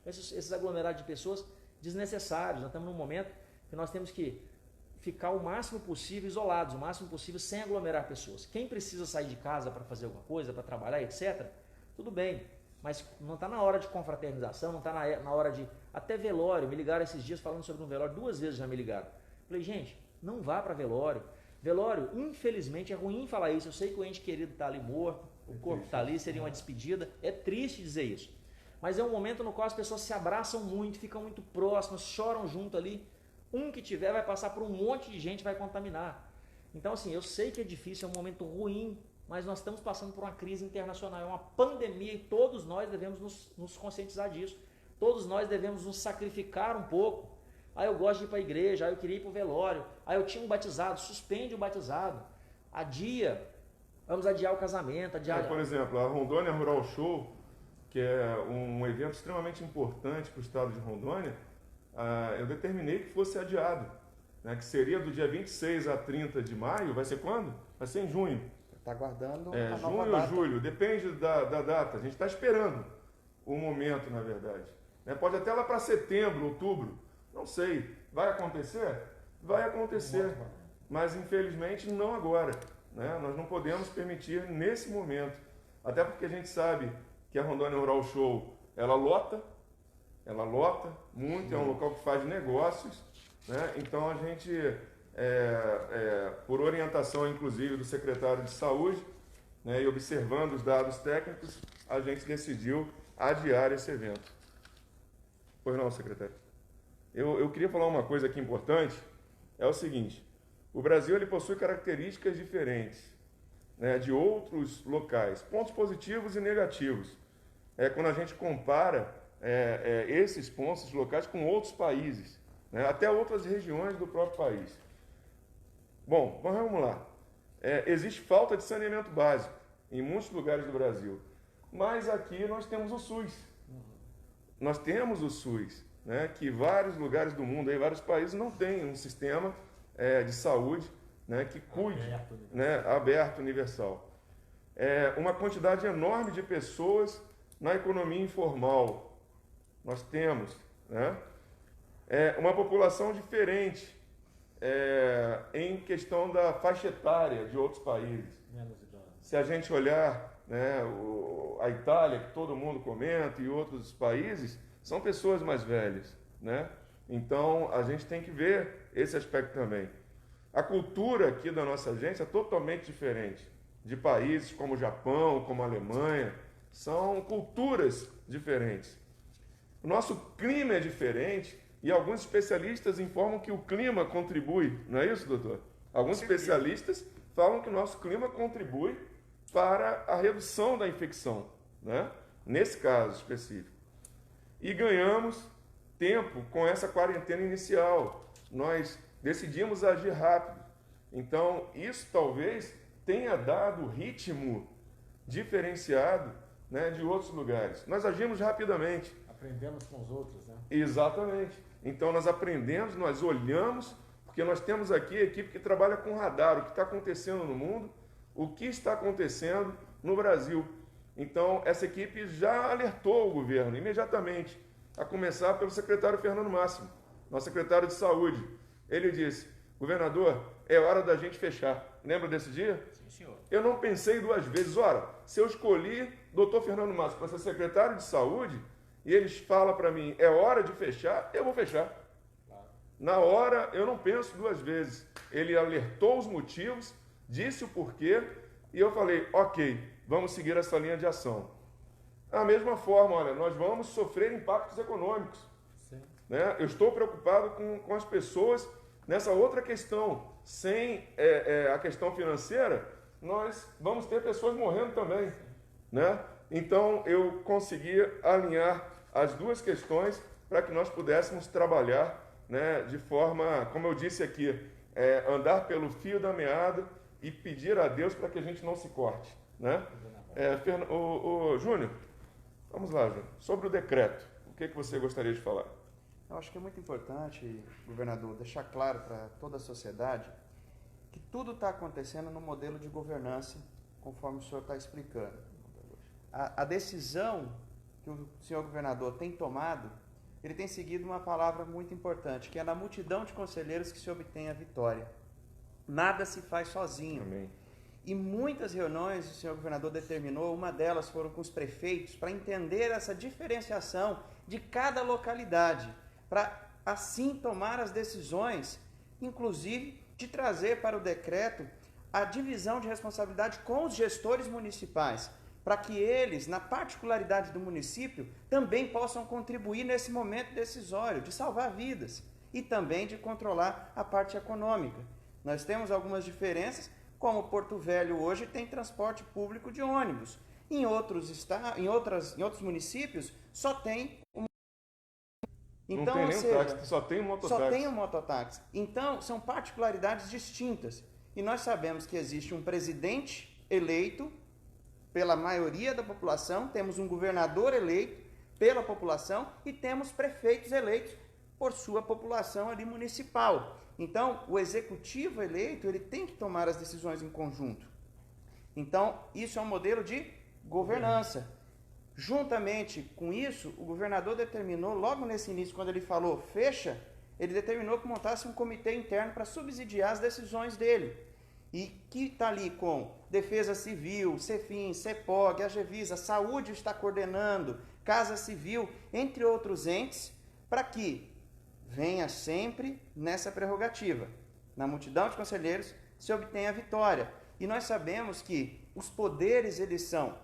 Esses aglomerados de pessoas desnecessários. Nós estamos num momento que nós temos que ficar o máximo possível isolados, o máximo possível sem aglomerar pessoas. Quem precisa sair de casa para fazer alguma coisa, para trabalhar, etc., tudo bem. Mas não está na hora de confraternização, não está na hora de... Até velório, me ligaram esses dias falando sobre um velório, 2 vezes já me ligaram. Falei, gente, não vá para velório. Velório, infelizmente, é ruim falar isso. Eu sei que o ente querido está ali morto, o corpo está ali, seria uma despedida. É triste dizer isso. Mas é um momento no qual as pessoas se abraçam muito, ficam muito próximas, choram junto ali. Um que tiver vai passar por um monte de gente, vai contaminar. Então, assim, eu sei que é difícil, é um momento ruim, mas nós estamos passando por uma crise internacional, é uma pandemia e todos nós devemos nos conscientizar disso. Todos nós devemos nos sacrificar um pouco. Ah, eu gosto de ir para a igreja, eu queria ir para o velório, eu tinha um batizado, suspende o batizado, vamos adiar o casamento, Por exemplo, a Rondônia Rural Show, que é um evento extremamente importante para o estado de Rondônia, eu determinei que fosse adiado, né, que seria do dia 26 a 30 de maio, vai ser quando? Vai ser em junho. Está aguardando a nova junho data. Ou julho, depende da data, a gente está esperando o momento, na verdade. Né, pode até lá para setembro, outubro, não sei. Vai acontecer? Vai acontecer. Mas, infelizmente, não agora. Né? Nós não podemos permitir nesse momento. Até porque a gente sabe que a Rondônia Rural Show, ela lota muito, é um local que faz negócios. Né? Então, a gente, por orientação, inclusive, do secretário de Saúde, né, e observando os dados técnicos, a gente decidiu adiar esse evento. Pois não, secretário? Eu queria falar uma coisa aqui importante, é o seguinte, o Brasil ele possui características diferentes, né, de outros locais, pontos positivos e negativos. Quando a gente compara esses pontos locais com outros países, né, até outras regiões do próprio país. Bom, vamos lá. Existe falta de saneamento básico em muitos lugares do Brasil, mas aqui nós temos o SUS. Nós temos o SUS. Né, que vários lugares do mundo, aí, vários países não têm um sistema de saúde, né, que cuide, aberto, universal. Uma quantidade enorme de pessoas na economia informal. Nós temos, né, uma população diferente, em questão da faixa etária de outros países. Menos idosos. Se a gente olhar, né, a Itália, que todo mundo comenta, e outros países, são pessoas mais velhas, né? Então, a gente tem que ver esse aspecto também. A cultura aqui da nossa agência é totalmente diferente de países como o Japão, como a Alemanha. São culturas diferentes. O nosso clima é diferente e alguns especialistas informam que o clima contribui, não é isso, doutor? Alguns especialistas falam que o nosso clima contribui para a redução da infecção, né? Nesse caso específico. E ganhamos tempo com essa quarentena inicial. Nós decidimos agir rápido. Então, isso talvez tenha dado ritmo diferenciado, né, de outros lugares. Nós agimos rapidamente. Aprendemos com os outros, né? Exatamente. Então, nós aprendemos, nós olhamos, porque nós temos aqui a equipe que trabalha com radar, o que está acontecendo no mundo, o que está acontecendo no Brasil. Então, essa equipe já alertou o governo imediatamente, a começar pelo secretário Fernando Máximo, nosso secretário de Saúde. Ele disse: governador, é hora da gente fechar. Lembra desse dia? Sim, senhor. Eu não pensei duas vezes. Ora, se eu escolhi doutor Fernando Máximo para ser secretário de Saúde, e eles falam para mim, é hora de fechar, eu vou fechar. Na hora, eu não penso duas vezes. Ele alertou os motivos, disse o porquê, e eu falei, ok, vamos seguir essa linha de ação. Da mesma forma, olha, nós vamos sofrer impactos econômicos. Sim. Né? Eu estou preocupado com as pessoas nessa outra questão. Sem a questão financeira, nós vamos ter pessoas morrendo também. Né? Então, eu consegui alinhar as duas questões para que nós pudéssemos trabalhar, né, de forma, como eu disse aqui, andar pelo fio da meada e pedir a Deus para que a gente não se corte. Né? Júnior, vamos lá, Júnior. Sobre o decreto, o que você gostaria de falar? Eu acho que é muito importante, governador, deixar claro para toda a sociedade que tudo está acontecendo no modelo de governança, conforme o senhor está explicando. A decisão que o senhor governador tem tomado, ele tem seguido uma palavra muito importante, que é na multidão de conselheiros que se obtém a vitória. Nada se faz sozinho. Amém. E muitas reuniões o senhor governador determinou, uma delas foram com os prefeitos, para entender essa diferenciação de cada localidade, para assim tomar as decisões, inclusive de trazer para o decreto a divisão de responsabilidade com os gestores municipais, para que eles, na particularidade do município, também possam contribuir nesse momento decisório, de salvar vidas e também de controlar a parte econômica. Nós temos algumas diferenças, como Porto Velho hoje tem transporte público de ônibus. Em outros municípios só tem Então, não tem nem táxi, só tem um mototáxi. Só tem um mototáxi. Então, são particularidades distintas. E nós sabemos que existe um presidente eleito pela maioria da população, temos um governador eleito pela população e temos prefeitos eleitos por sua população ali municipal. Então, o executivo eleito, ele tem que tomar as decisões em conjunto. Então, isso é um modelo de governança. Juntamente com isso, o governador determinou, logo nesse início, quando ele falou fecha, ele determinou que montasse um comitê interno para subsidiar as decisões dele. E que está ali com Defesa Civil, Cefim, Cepog, Agevisa, Saúde está coordenando, Casa Civil, entre outros entes, para que venha sempre nessa prerrogativa. Na multidão de conselheiros se obtém a vitória. E nós sabemos que os poderes, eles são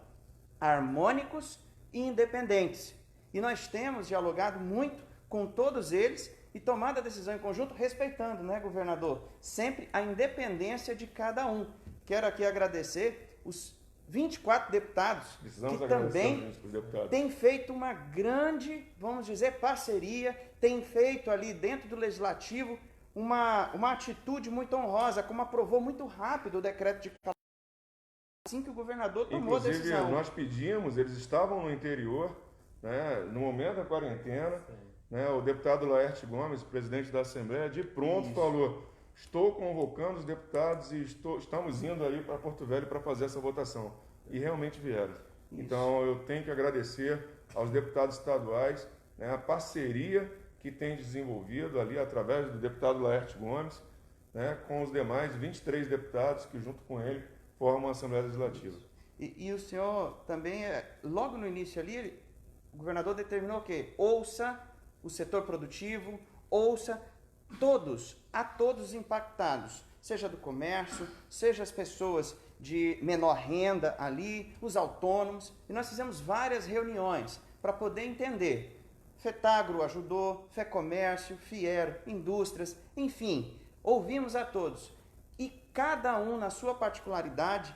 harmônicos e independentes. E nós temos dialogado muito com todos eles e tomado a decisão em conjunto, respeitando, né, governador, sempre a independência de cada um. Quero aqui agradecer os 24 deputados que também têm feito uma grande, vamos dizer, parceria, têm feito ali dentro do Legislativo uma atitude muito honrosa, como aprovou muito rápido o decreto de assim que o governador tomou a decisão. Inclusive, nós pedimos, eles estavam no interior, né, no momento da quarentena, né, o deputado Laerte Gomes, presidente da Assembleia, de pronto falou, estou convocando os deputados e estamos indo aí para Porto Velho para fazer essa votação. E realmente vieram. Isso. Então, eu tenho que agradecer aos deputados estaduais, né, a parceria que tem desenvolvido ali através do deputado Laerte Gomes, né, com os demais 23 deputados que, junto com ele, formam a Assembleia Legislativa. E o senhor também, logo no início ali, o governador determinou o quê? Ouça o setor produtivo, ouça a todos impactados, seja do comércio, seja as pessoas de menor renda ali, os autônomos. E nós fizemos várias reuniões para poder entender. FETAGRO ajudou, FEComércio, Fiero, indústrias, enfim, ouvimos a todos. E cada um, na sua particularidade,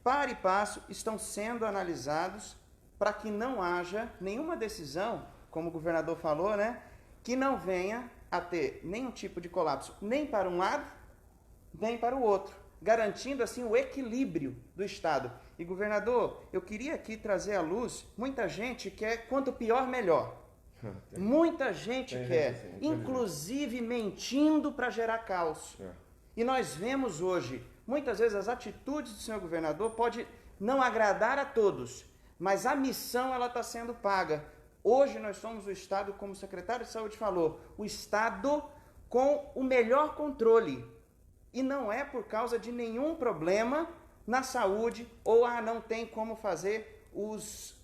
para e passo, estão sendo analisados para que não haja nenhuma decisão, como o governador falou, né, que não venha a ter nenhum tipo de colapso, nem para um lado, nem para o outro, garantindo assim o equilíbrio do Estado. E governador, eu queria aqui trazer à luz, muita gente quer quanto pior, melhor. Muita gente quer, inclusive mentindo para gerar caos. E nós vemos hoje, muitas vezes as atitudes do senhor governador podem não agradar a todos, mas a missão ela está sendo paga. Hoje nós somos o Estado, como o secretário de Saúde falou, o Estado com o melhor controle. E não é por causa de nenhum problema na saúde ou não tem como fazer os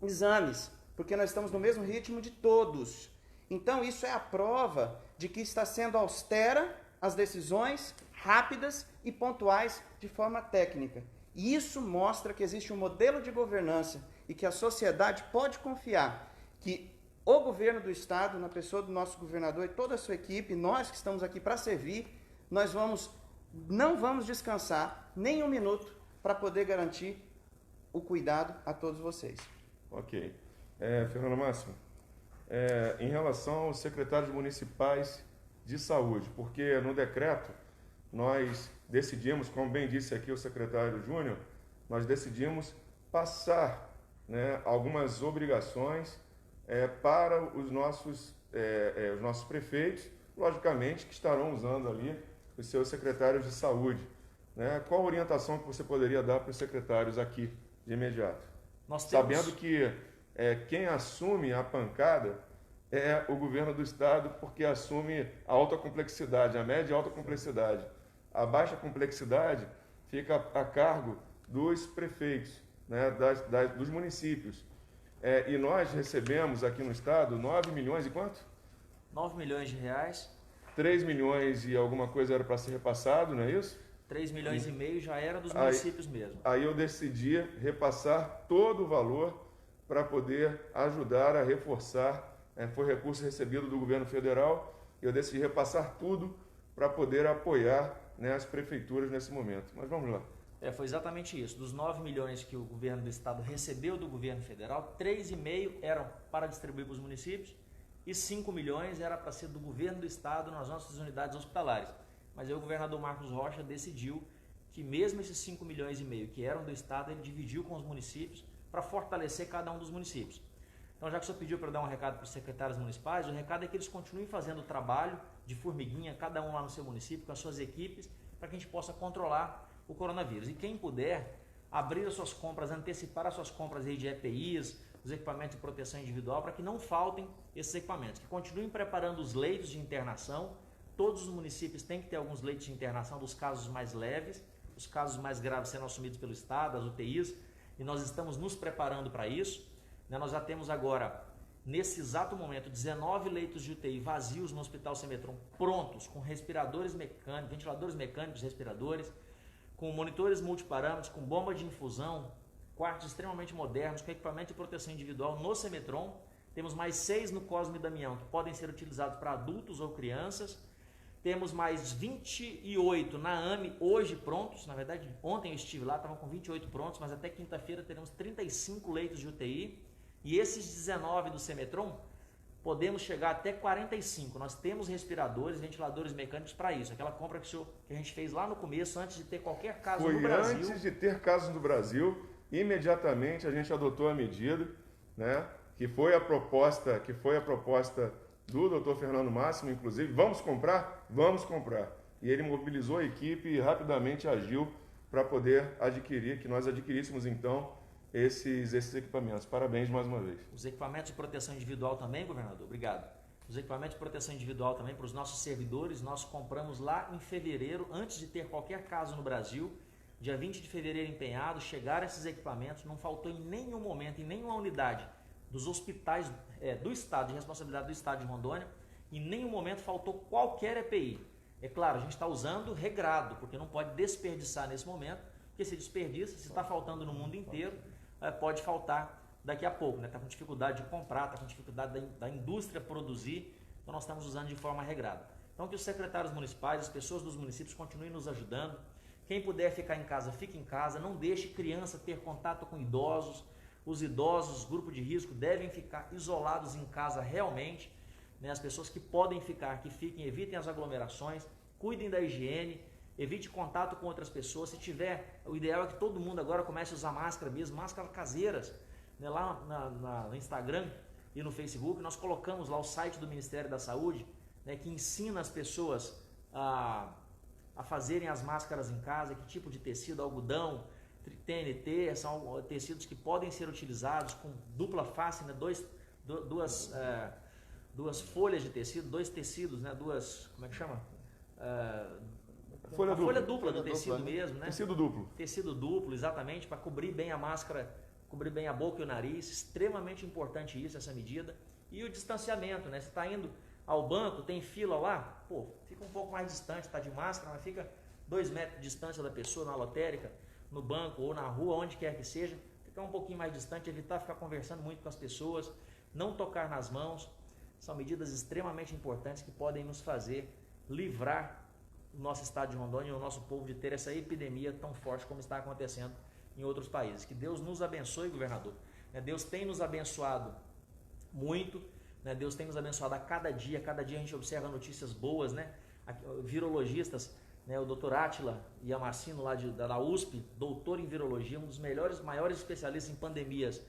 exames, porque nós estamos no mesmo ritmo de todos. Então isso é a prova de que está sendo austera as decisões, rápidas e pontuais de forma técnica. E isso mostra que existe um modelo de governança e que a sociedade pode confiar que o governo do Estado, na pessoa do nosso governador e toda a sua equipe, nós que estamos aqui para servir, nós não vamos descansar nem um minuto para poder garantir o cuidado a todos vocês. Ok. Fernando Máximo, em relação aos secretários municipais de saúde, porque no decreto nós decidimos, como bem disse aqui o secretário Júnior, nós decidimos passar, né, algumas obrigações para os nossos prefeitos, logicamente que estarão usando ali os seus secretários de saúde. Né? Qual a orientação que você poderia dar para os secretários aqui de imediato? Sabendo que quem assume a pancada é o governo do Estado, porque assume a alta complexidade, a média e alta complexidade. A baixa complexidade fica a cargo dos prefeitos, né, dos municípios. E nós recebemos aqui no Estado 9 milhões e quanto? 9 milhões de reais. 3 milhões e alguma coisa era para ser repassado, não é isso? 3 milhões e meio já era dos municípios mesmo. Aí eu decidi repassar todo o valor para poder ajudar a reforçar. Foi recurso recebido do governo federal, eu decidi repassar tudo para poder apoiar, né, as prefeituras nesse momento. Mas vamos lá. Foi exatamente isso. Dos 9 milhões que o governo do Estado recebeu do governo federal, 3,5 eram para distribuir para os municípios e 5 milhões era para ser do governo do Estado nas nossas unidades hospitalares. Mas aí o governador Marcos Rocha decidiu que mesmo esses 5 milhões e meio que eram do Estado, ele dividiu com os municípios para fortalecer cada um dos municípios. Então, já que o senhor pediu para eu dar um recado para os secretários municipais, o recado é que eles continuem fazendo o trabalho de formiguinha, cada um lá no seu município, com as suas equipes, para que a gente possa controlar o coronavírus. E quem puder, abrir as suas compras, antecipar as suas compras aí de EPIs, os equipamentos de proteção individual, para que não faltem esses equipamentos. Que continuem preparando os leitos de internação. Todos os municípios têm que ter alguns leitos de internação dos casos mais leves, os casos mais graves sendo assumidos pelo Estado, as UTIs, e nós estamos nos preparando para isso. Nós já temos agora, nesse exato momento, 19 leitos de UTI vazios no Hospital Semetron, prontos, com respiradores mecânicos, ventiladores mecânicos, respiradores, com monitores multiparâmetros, com bomba de infusão, quartos extremamente modernos, com equipamento de proteção individual no Semetron. Temos mais 6 no Cosme e Damião, que podem ser utilizados para adultos ou crianças. Temos mais 28 na AME, hoje prontos. Na verdade, ontem eu estive lá, estavam com 28 prontos, mas até quinta-feira teremos 35 leitos de UTI. E esses 19 do Semetron, podemos chegar até 45. Nós temos respiradores, ventiladores mecânicos para isso. Aquela compra que a gente fez lá no começo, antes de ter qualquer caso no Brasil. Foi antes de ter casos no Brasil, imediatamente a gente adotou a medida, né, que foi a proposta do Dr. Fernando Máximo, inclusive. Vamos comprar? Vamos comprar. E ele mobilizou a equipe e rapidamente agiu para poder adquirir, que nós adquiríssemos então esses equipamentos. Parabéns mais uma vez. Os equipamentos de proteção individual também, governador? Obrigado. Os equipamentos de proteção individual também para os nossos servidores, nós compramos lá em fevereiro, antes de ter qualquer caso no Brasil, dia 20 de fevereiro empenhado, chegaram esses equipamentos, não faltou em nenhum momento, em nenhuma unidade dos hospitais do Estado, de responsabilidade do Estado de Rondônia, em nenhum momento faltou qualquer EPI. É claro, a gente está usando regrado, porque não pode desperdiçar nesse momento, porque se desperdiça, se está faltando no mundo inteiro, pode faltar daqui a pouco, né? Está com dificuldade de comprar, está com dificuldade da indústria produzir, então nós estamos usando de forma regrada. Então que os secretários municipais, as pessoas dos municípios continuem nos ajudando. Quem puder ficar em casa, fique em casa, não deixe criança ter contato com idosos. Os idosos, grupo de risco, devem ficar isolados em casa realmente, né? As pessoas que podem ficar, que fiquem, evitem as aglomerações, cuidem da higiene, evite contato com outras pessoas. Se tiver, o ideal é que todo mundo agora comece a usar máscara mesmo, máscaras caseiras. Lá no Instagram e no Facebook, nós colocamos lá o site do Ministério da Saúde, né, que ensina as pessoas a fazerem as máscaras em casa, que tipo de tecido, algodão, TNT, são tecidos que podem ser utilizados com dupla face, né, duas folhas de tecido, dois tecidos, né, como é que chama? Folha dupla do tecido mesmo, né? Tecido duplo. Tecido duplo, exatamente, para cobrir bem a máscara, cobrir bem a boca e o nariz, extremamente importante isso, essa medida. E o distanciamento, né? Você está indo ao banco, tem fila lá, pô, fica um pouco mais distante, está de máscara, mas fica 2 metros de distância da pessoa na lotérica, no banco ou na rua, onde quer que seja, ficar um pouquinho mais distante, evitar ficar conversando muito com as pessoas, não tocar nas mãos. São medidas extremamente importantes que podem nos fazer livrar o nosso estado de Rondônia e o nosso povo de ter essa epidemia tão forte como está acontecendo em outros países. Que Deus nos abençoe, governador. Deus tem nos abençoado muito, Deus tem nos abençoado a cada dia a gente observa notícias boas, né? Virologistas, o doutor Átila Yamarcino lá da USP, doutor em virologia, um dos maiores especialistas em pandemias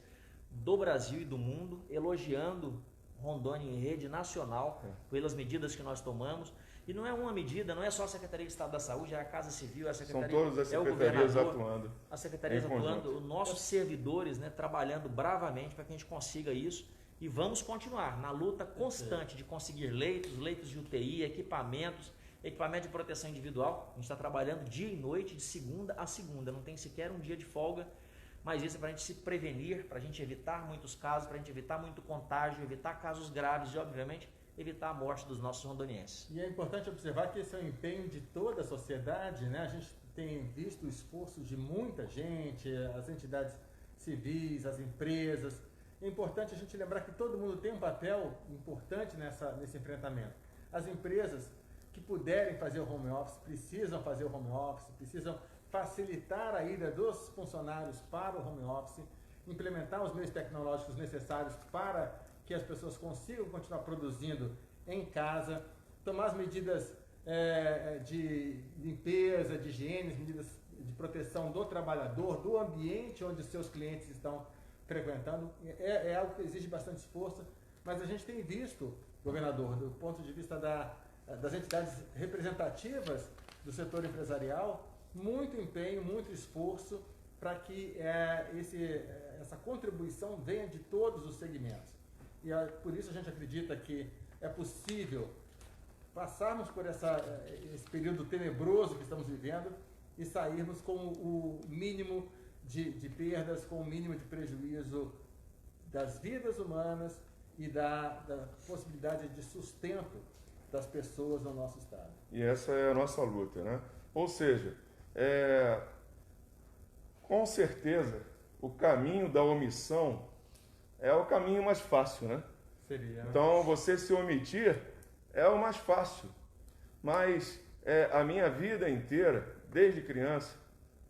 do Brasil e do mundo, elogiando Rondônia em rede nacional pelas medidas que nós tomamos. E não é uma medida, não é só a Secretaria de Estado da Saúde, é a Casa Civil, é a Secretaria, são todas as secretarias atuando. As secretarias atuando, os nossos servidores, trabalhando bravamente para que a gente consiga isso. E vamos continuar na luta constante de conseguir leitos de UTI, equipamento de proteção individual. A gente está trabalhando dia e noite, de segunda a segunda, não tem sequer um dia de folga. Mas isso é para a gente se prevenir, para a gente evitar muitos casos, para a gente evitar muito contágio, evitar casos graves e, obviamente, evitar a morte dos nossos rondonienses. E é importante observar que esse é um empenho de toda a sociedade, né? A gente tem visto o esforço de muita gente, as entidades civis, as empresas. É importante a gente lembrar que todo mundo tem um papel importante nesse enfrentamento. As empresas que puderem fazer o home office, precisam fazer o home office, precisam facilitar a ida dos funcionários para o home office, implementar os meios tecnológicos necessários para que as pessoas consigam continuar produzindo em casa, tomar as medidas de limpeza, de higiene, medidas de proteção do trabalhador, do ambiente onde os seus clientes estão frequentando. É algo que exige bastante esforço, mas a gente tem visto, governador, do ponto de vista das entidades representativas do setor empresarial, muito empenho, muito esforço para que essa contribuição venha de todos os segmentos. E por isso a gente acredita que é possível passarmos por esse período tenebroso que estamos vivendo e sairmos com o mínimo de perdas, com o mínimo de prejuízo das vidas humanas e da possibilidade de sustento das pessoas no nosso estado. E essa é a nossa luta, né? Ou seja, com certeza o caminho da omissão é o caminho mais fácil, né? Seria, né? Então, você se omitir é o mais fácil. Mas a minha vida inteira, desde criança,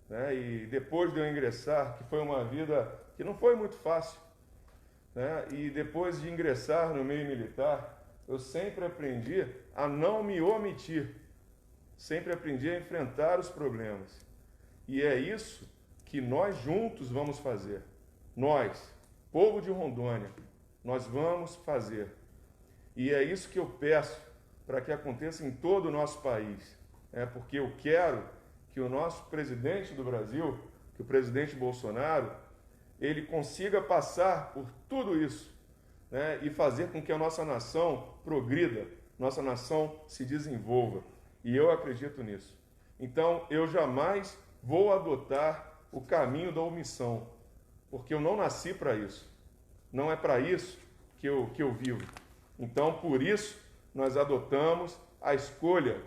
né, e depois de eu ingressar, que foi uma vida que não foi muito fácil, né, e depois de ingressar no meio militar, eu sempre aprendi a não me omitir. Sempre aprendi a enfrentar os problemas. E é isso que nós juntos vamos fazer. Nós, povo de Rondônia, nós vamos fazer. E é isso que eu peço para que aconteça em todo o nosso país. Porque eu quero que o nosso presidente do Brasil, que o presidente Bolsonaro, ele consiga passar por tudo isso, né, e fazer com que a nossa nação progrida, nossa nação se desenvolva. E eu acredito nisso. Então, eu jamais vou adotar o caminho da omissão, porque eu não nasci para isso. Não é para isso que eu vivo. Então, por isso, nós adotamos a escolha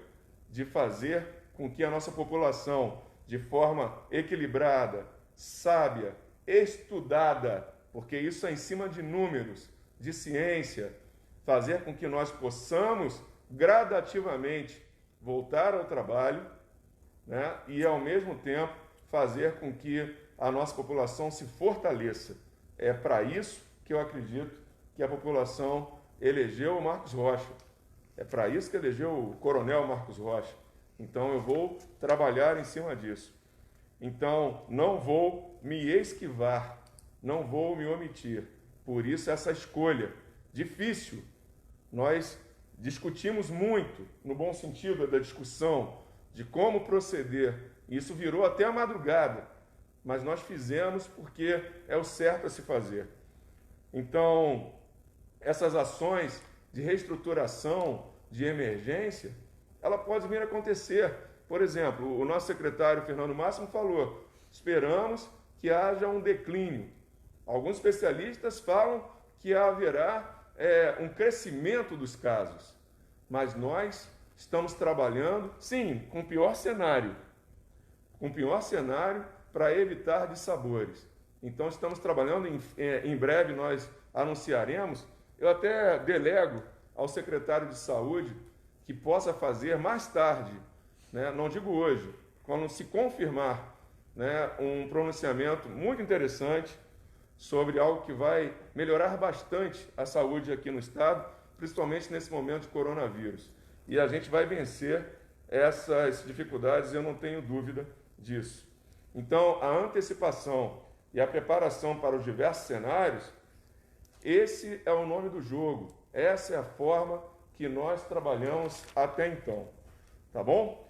de fazer com que a nossa população, de forma equilibrada, sábia, estudada, porque isso é em cima de números, de ciência, fazer com que nós possamos gradativamente voltar ao trabalho, né, e, ao mesmo tempo, fazer com que a nossa população se fortaleça. É para isso que eu acredito que a população elegeu o Marcos Rocha. É para isso que elegeu o coronel Marcos Rocha. Então, eu vou trabalhar em cima disso. Então, não vou me esquivar, não vou me omitir. Por isso, essa escolha difícil. Nós discutimos muito, no bom sentido da discussão, de como proceder. Isso virou até a madrugada, mas nós fizemos porque é o certo a se fazer. Então, essas ações de reestruturação, de emergência, ela pode vir a acontecer. Por exemplo, o nosso secretário Fernando Máximo falou, esperamos que haja um declínio. Alguns especialistas falam que haverá um crescimento dos casos, mas nós estamos trabalhando, sim, com o pior cenário para evitar dissabores. Então, estamos trabalhando, em breve nós anunciaremos, eu até delego ao secretário de Saúde que possa fazer mais tarde, né, não digo hoje, quando se confirmar, né, um pronunciamento muito interessante sobre algo que vai melhorar bastante a saúde aqui no estado, principalmente nesse momento de coronavírus. E a gente vai vencer essas dificuldades, eu não tenho dúvida disso. Então, a antecipação e a preparação para os diversos cenários, esse é o nome do jogo, essa é a forma que nós trabalhamos até então, tá bom?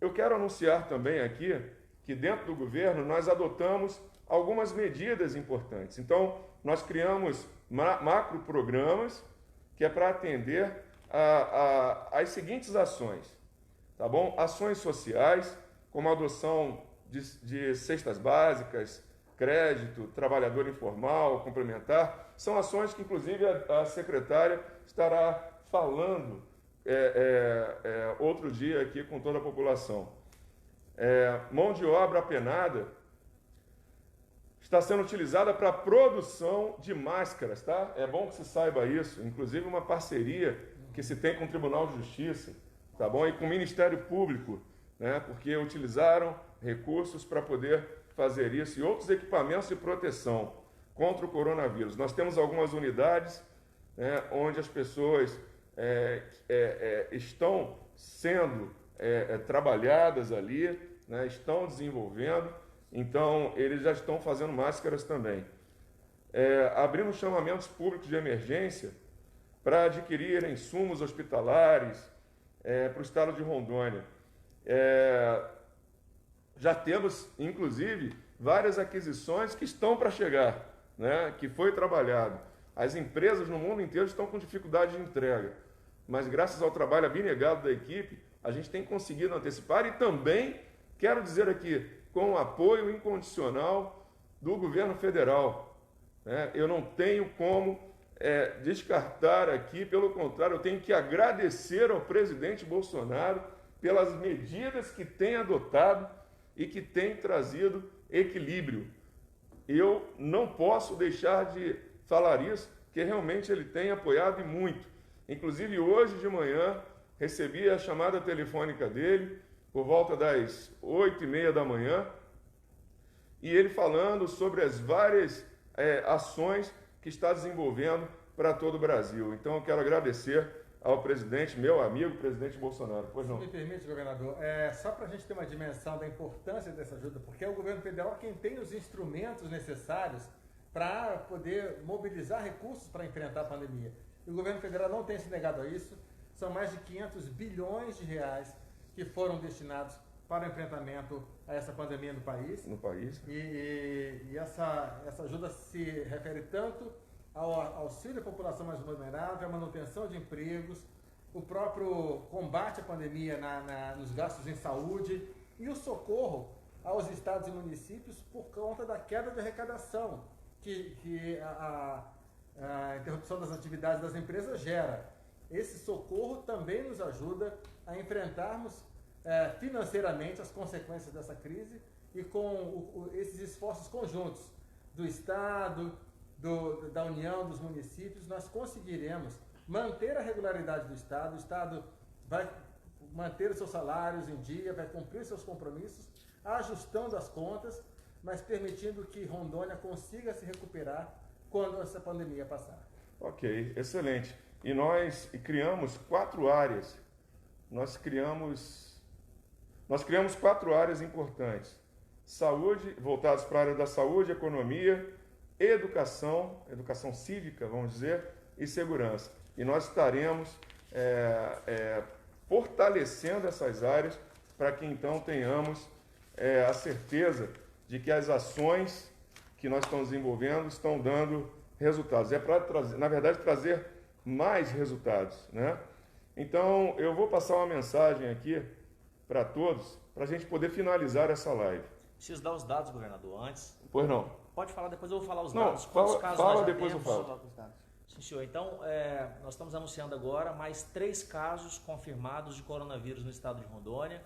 Eu quero anunciar também aqui que dentro do governo nós adotamos algumas medidas importantes. Então, nós criamos macro programas que é para atender as seguintes ações, tá bom? Ações sociais, como a adoção de cestas básicas, crédito, trabalhador informal, complementar, são ações que, inclusive, a secretária estará falando outro dia aqui com toda a população. Mão de obra apenada está sendo utilizada para a produção de máscaras, tá? É bom que se saiba isso, inclusive uma parceria que se tem com o Tribunal de Justiça, tá bom? E com o Ministério Público, né? Porque utilizaram recursos para poder fazer isso e outros equipamentos de proteção contra o coronavírus. Nós temos algumas unidades, né, onde as pessoas estão sendo trabalhadas ali, né, estão desenvolvendo, então eles já estão fazendo máscaras também. Abrimos chamamentos públicos de emergência para adquirir insumos hospitalares para o estado de Rondônia. Já temos, inclusive, várias aquisições que estão para chegar, né, que foi trabalhado. As empresas no mundo inteiro estão com dificuldade de entrega, mas graças ao trabalho abnegado da equipe, a gente tem conseguido antecipar e também, quero dizer aqui, com o apoio incondicional do governo federal, né? Eu não tenho como descartar aqui, pelo contrário, eu tenho que agradecer ao presidente Bolsonaro pelas medidas que tem adotado e que tem trazido equilíbrio. Eu não posso deixar de falar isso, porque realmente ele tem apoiado e muito. Inclusive, hoje de manhã, recebi a chamada telefônica dele, por volta das 8h30 da manhã, e ele falando sobre as várias ações que está desenvolvendo para todo o Brasil. Então, eu quero agradecer ao presidente, meu amigo, presidente Bolsonaro. Pois não. Se me permite, governador, só para a gente ter uma dimensão da importância dessa ajuda, porque é o governo federal quem tem os instrumentos necessários para poder mobilizar recursos para enfrentar a pandemia. E o governo federal não tem se negado a isso. São mais de 500 bilhões de reais que foram destinados para o enfrentamento a essa pandemia no país. No país. E essa ajuda se refere tanto auxílio à população mais vulnerável, a manutenção de empregos, o próprio combate à pandemia nos gastos em saúde e o socorro aos estados e municípios por conta da queda de arrecadação que a interrupção das atividades das empresas gera. Esse socorro também nos ajuda a enfrentarmos financeiramente as consequências dessa crise e com esses esforços conjuntos do Estado, da União, dos municípios, nós conseguiremos manter a regularidade do Estado. O Estado vai manter os seus salários em dia, vai cumprir os seus compromissos, ajustando as contas, mas permitindo que Rondônia consiga se recuperar quando essa pandemia passar. Ok, excelente. E nós criamos 4 áreas. Nós criamos 4 áreas importantes. Saúde, voltados para a área da saúde, economia, educação cívica, vamos dizer, e segurança. E nós estaremos fortalecendo essas áreas para que então tenhamos a certeza de que as ações que nós estamos desenvolvendo estão dando resultados. É para trazer, na verdade, trazer mais resultados, né? Então, eu vou passar uma mensagem aqui para todos, para a gente poder finalizar essa live. Preciso dar os dados, governador, antes. Pois não. Pode falar, depois eu vou falar os Não, dados. Quantos casos nós fala já depois eu temos? falo. Sim, senhor. Então, nós estamos anunciando agora mais 3 casos confirmados de coronavírus no estado de Rondônia.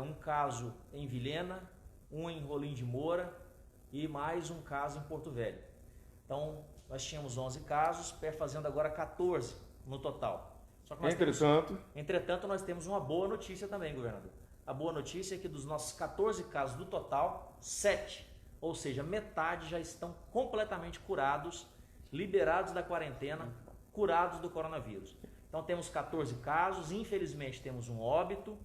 Um caso em Vilhena, um em Rolim de Moura e mais um caso em Porto Velho. Então, nós tínhamos 11 casos, perfazendo agora 14 no total. Só que entretanto, nós temos uma boa notícia também, governador. A boa notícia é que dos nossos 14 casos do total, 7, ou seja, metade já estão completamente curados, liberados da quarentena, curados do coronavírus. Então temos 14 casos, infelizmente temos um óbito.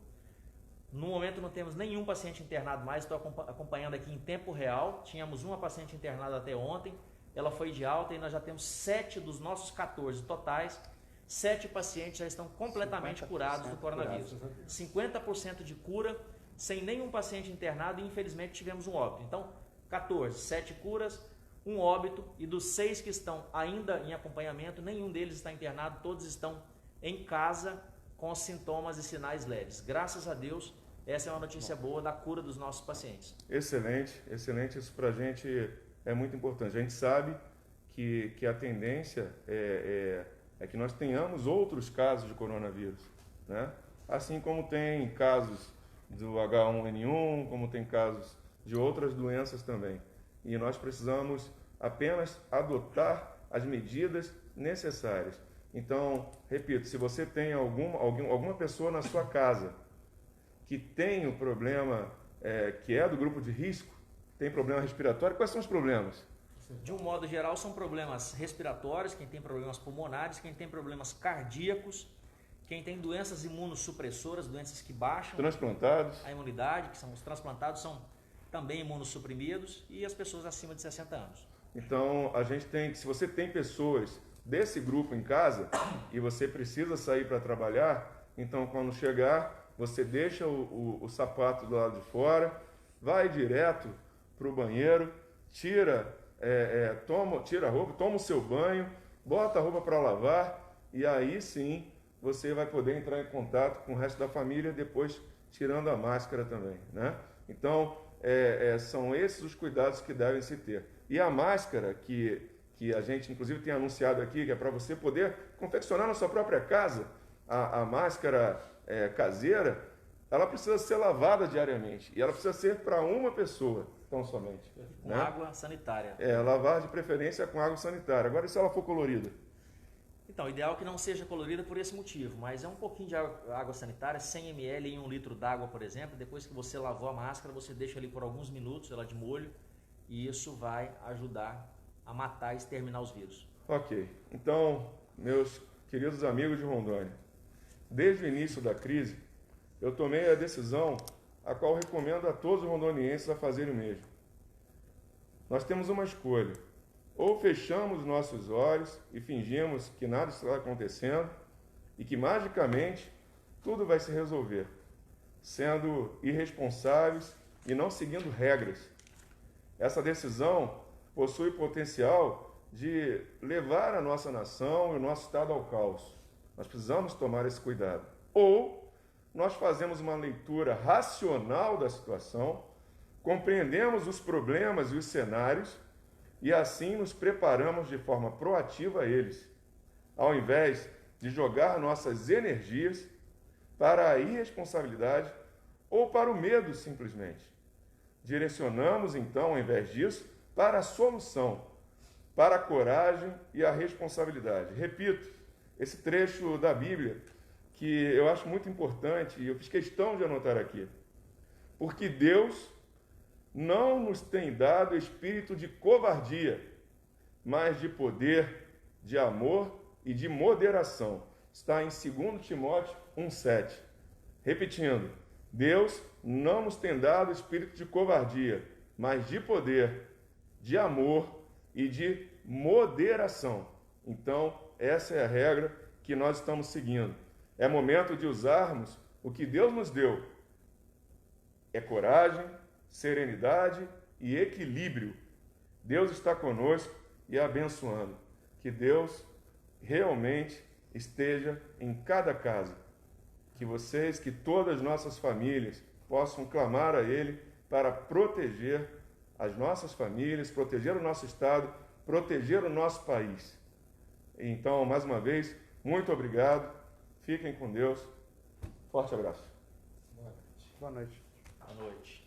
No momento não temos nenhum paciente internado mais, estou acompanhando aqui em tempo real. Tínhamos uma paciente internada até ontem, ela foi de alta e nós já temos 7 dos nossos 14 totais. 7 pacientes já estão completamente curados do coronavírus. 50% de cura, sem nenhum paciente internado e infelizmente tivemos um óbito. Então, 14, 7 curas, um óbito e dos 6 que estão ainda em acompanhamento, nenhum deles está internado, todos estão em casa com sintomas e sinais leves. Graças a Deus, essa é uma notícia boa da cura dos nossos pacientes. Excelente, excelente. Isso para a gente é muito importante. A gente sabe que a tendência é que nós tenhamos outros casos de coronavírus, né? Assim como tem casos do H1N1, como tem casos de outras doenças também. E nós precisamos apenas adotar as medidas necessárias. Então, repito, se você tem alguma pessoa na sua casa que tem o problema, que é do grupo de risco, tem problema respiratório, quais são os problemas? De um modo geral, são problemas respiratórios, quem tem problemas pulmonares, quem tem problemas cardíacos, quem tem doenças imunossupressoras, doenças que baixam transplantados, a imunidade, que são os transplantados, são também imunossuprimidos, e as pessoas acima de 60 anos. Então, a gente tem que, se você tem pessoas desse grupo em casa e você precisa sair para trabalhar, então quando chegar, você deixa o sapato do lado de fora, vai direto para o banheiro, tira a roupa, toma o seu banho, bota a roupa para lavar e aí sim você vai poder entrar em contato com o resto da família, depois tirando a máscara também, né? Então, são esses os cuidados que devem se ter. E a máscara que a gente inclusive tem anunciado aqui, que é para você poder confeccionar na sua própria casa, a máscara caseira, ela precisa ser lavada diariamente e ela precisa ser para uma pessoa tão somente. Com água sanitária. Lavar de preferência com água sanitária. Agora, e se ela for colorida? Então, o ideal é que não seja colorida por esse motivo, mas é um pouquinho de água sanitária, 100 ml em 1 litro d'água, por exemplo. Depois que você lavou a máscara, você deixa ali por alguns minutos, ela de molho, e isso vai ajudar a matar e exterminar os vírus. Ok. Então, meus queridos amigos de Rondônia, desde o início da crise, eu tomei a decisão a qual recomendo a todos os rondonienses a fazerem o mesmo. Nós temos uma escolha. Ou fechamos nossos olhos e fingimos que nada está acontecendo e que magicamente tudo vai se resolver, sendo irresponsáveis e não seguindo regras. Essa decisão possui potencial de levar a nossa nação e o nosso Estado ao caos. Nós precisamos tomar esse cuidado. Ou nós fazemos uma leitura racional da situação, compreendemos os problemas e os cenários e assim nos preparamos de forma proativa a eles, ao invés de jogar nossas energias para a irresponsabilidade ou para o medo simplesmente. Direcionamos então, ao invés disso, para a solução, para a coragem e a responsabilidade. Repito, esse trecho da Bíblia que eu acho muito importante e eu fiz questão de anotar aqui. Porque Deus não nos tem dado espírito de covardia, mas de poder, de amor e de moderação. Está em 2 Timóteo 1,7. Repetindo, Deus não nos tem dado espírito de covardia, mas de poder, de amor e de moderação. Então, essa é a regra que nós estamos seguindo. É momento de usarmos o que Deus nos deu. É coragem, serenidade e equilíbrio. Deus está conosco e abençoando. Que Deus realmente esteja em cada casa. Que vocês, que todas as nossas famílias possam clamar a Ele para proteger as nossas famílias, proteger o nosso Estado, proteger o nosso país. Então, mais uma vez, muito obrigado. Fiquem com Deus. Forte abraço. Boa noite. Boa noite.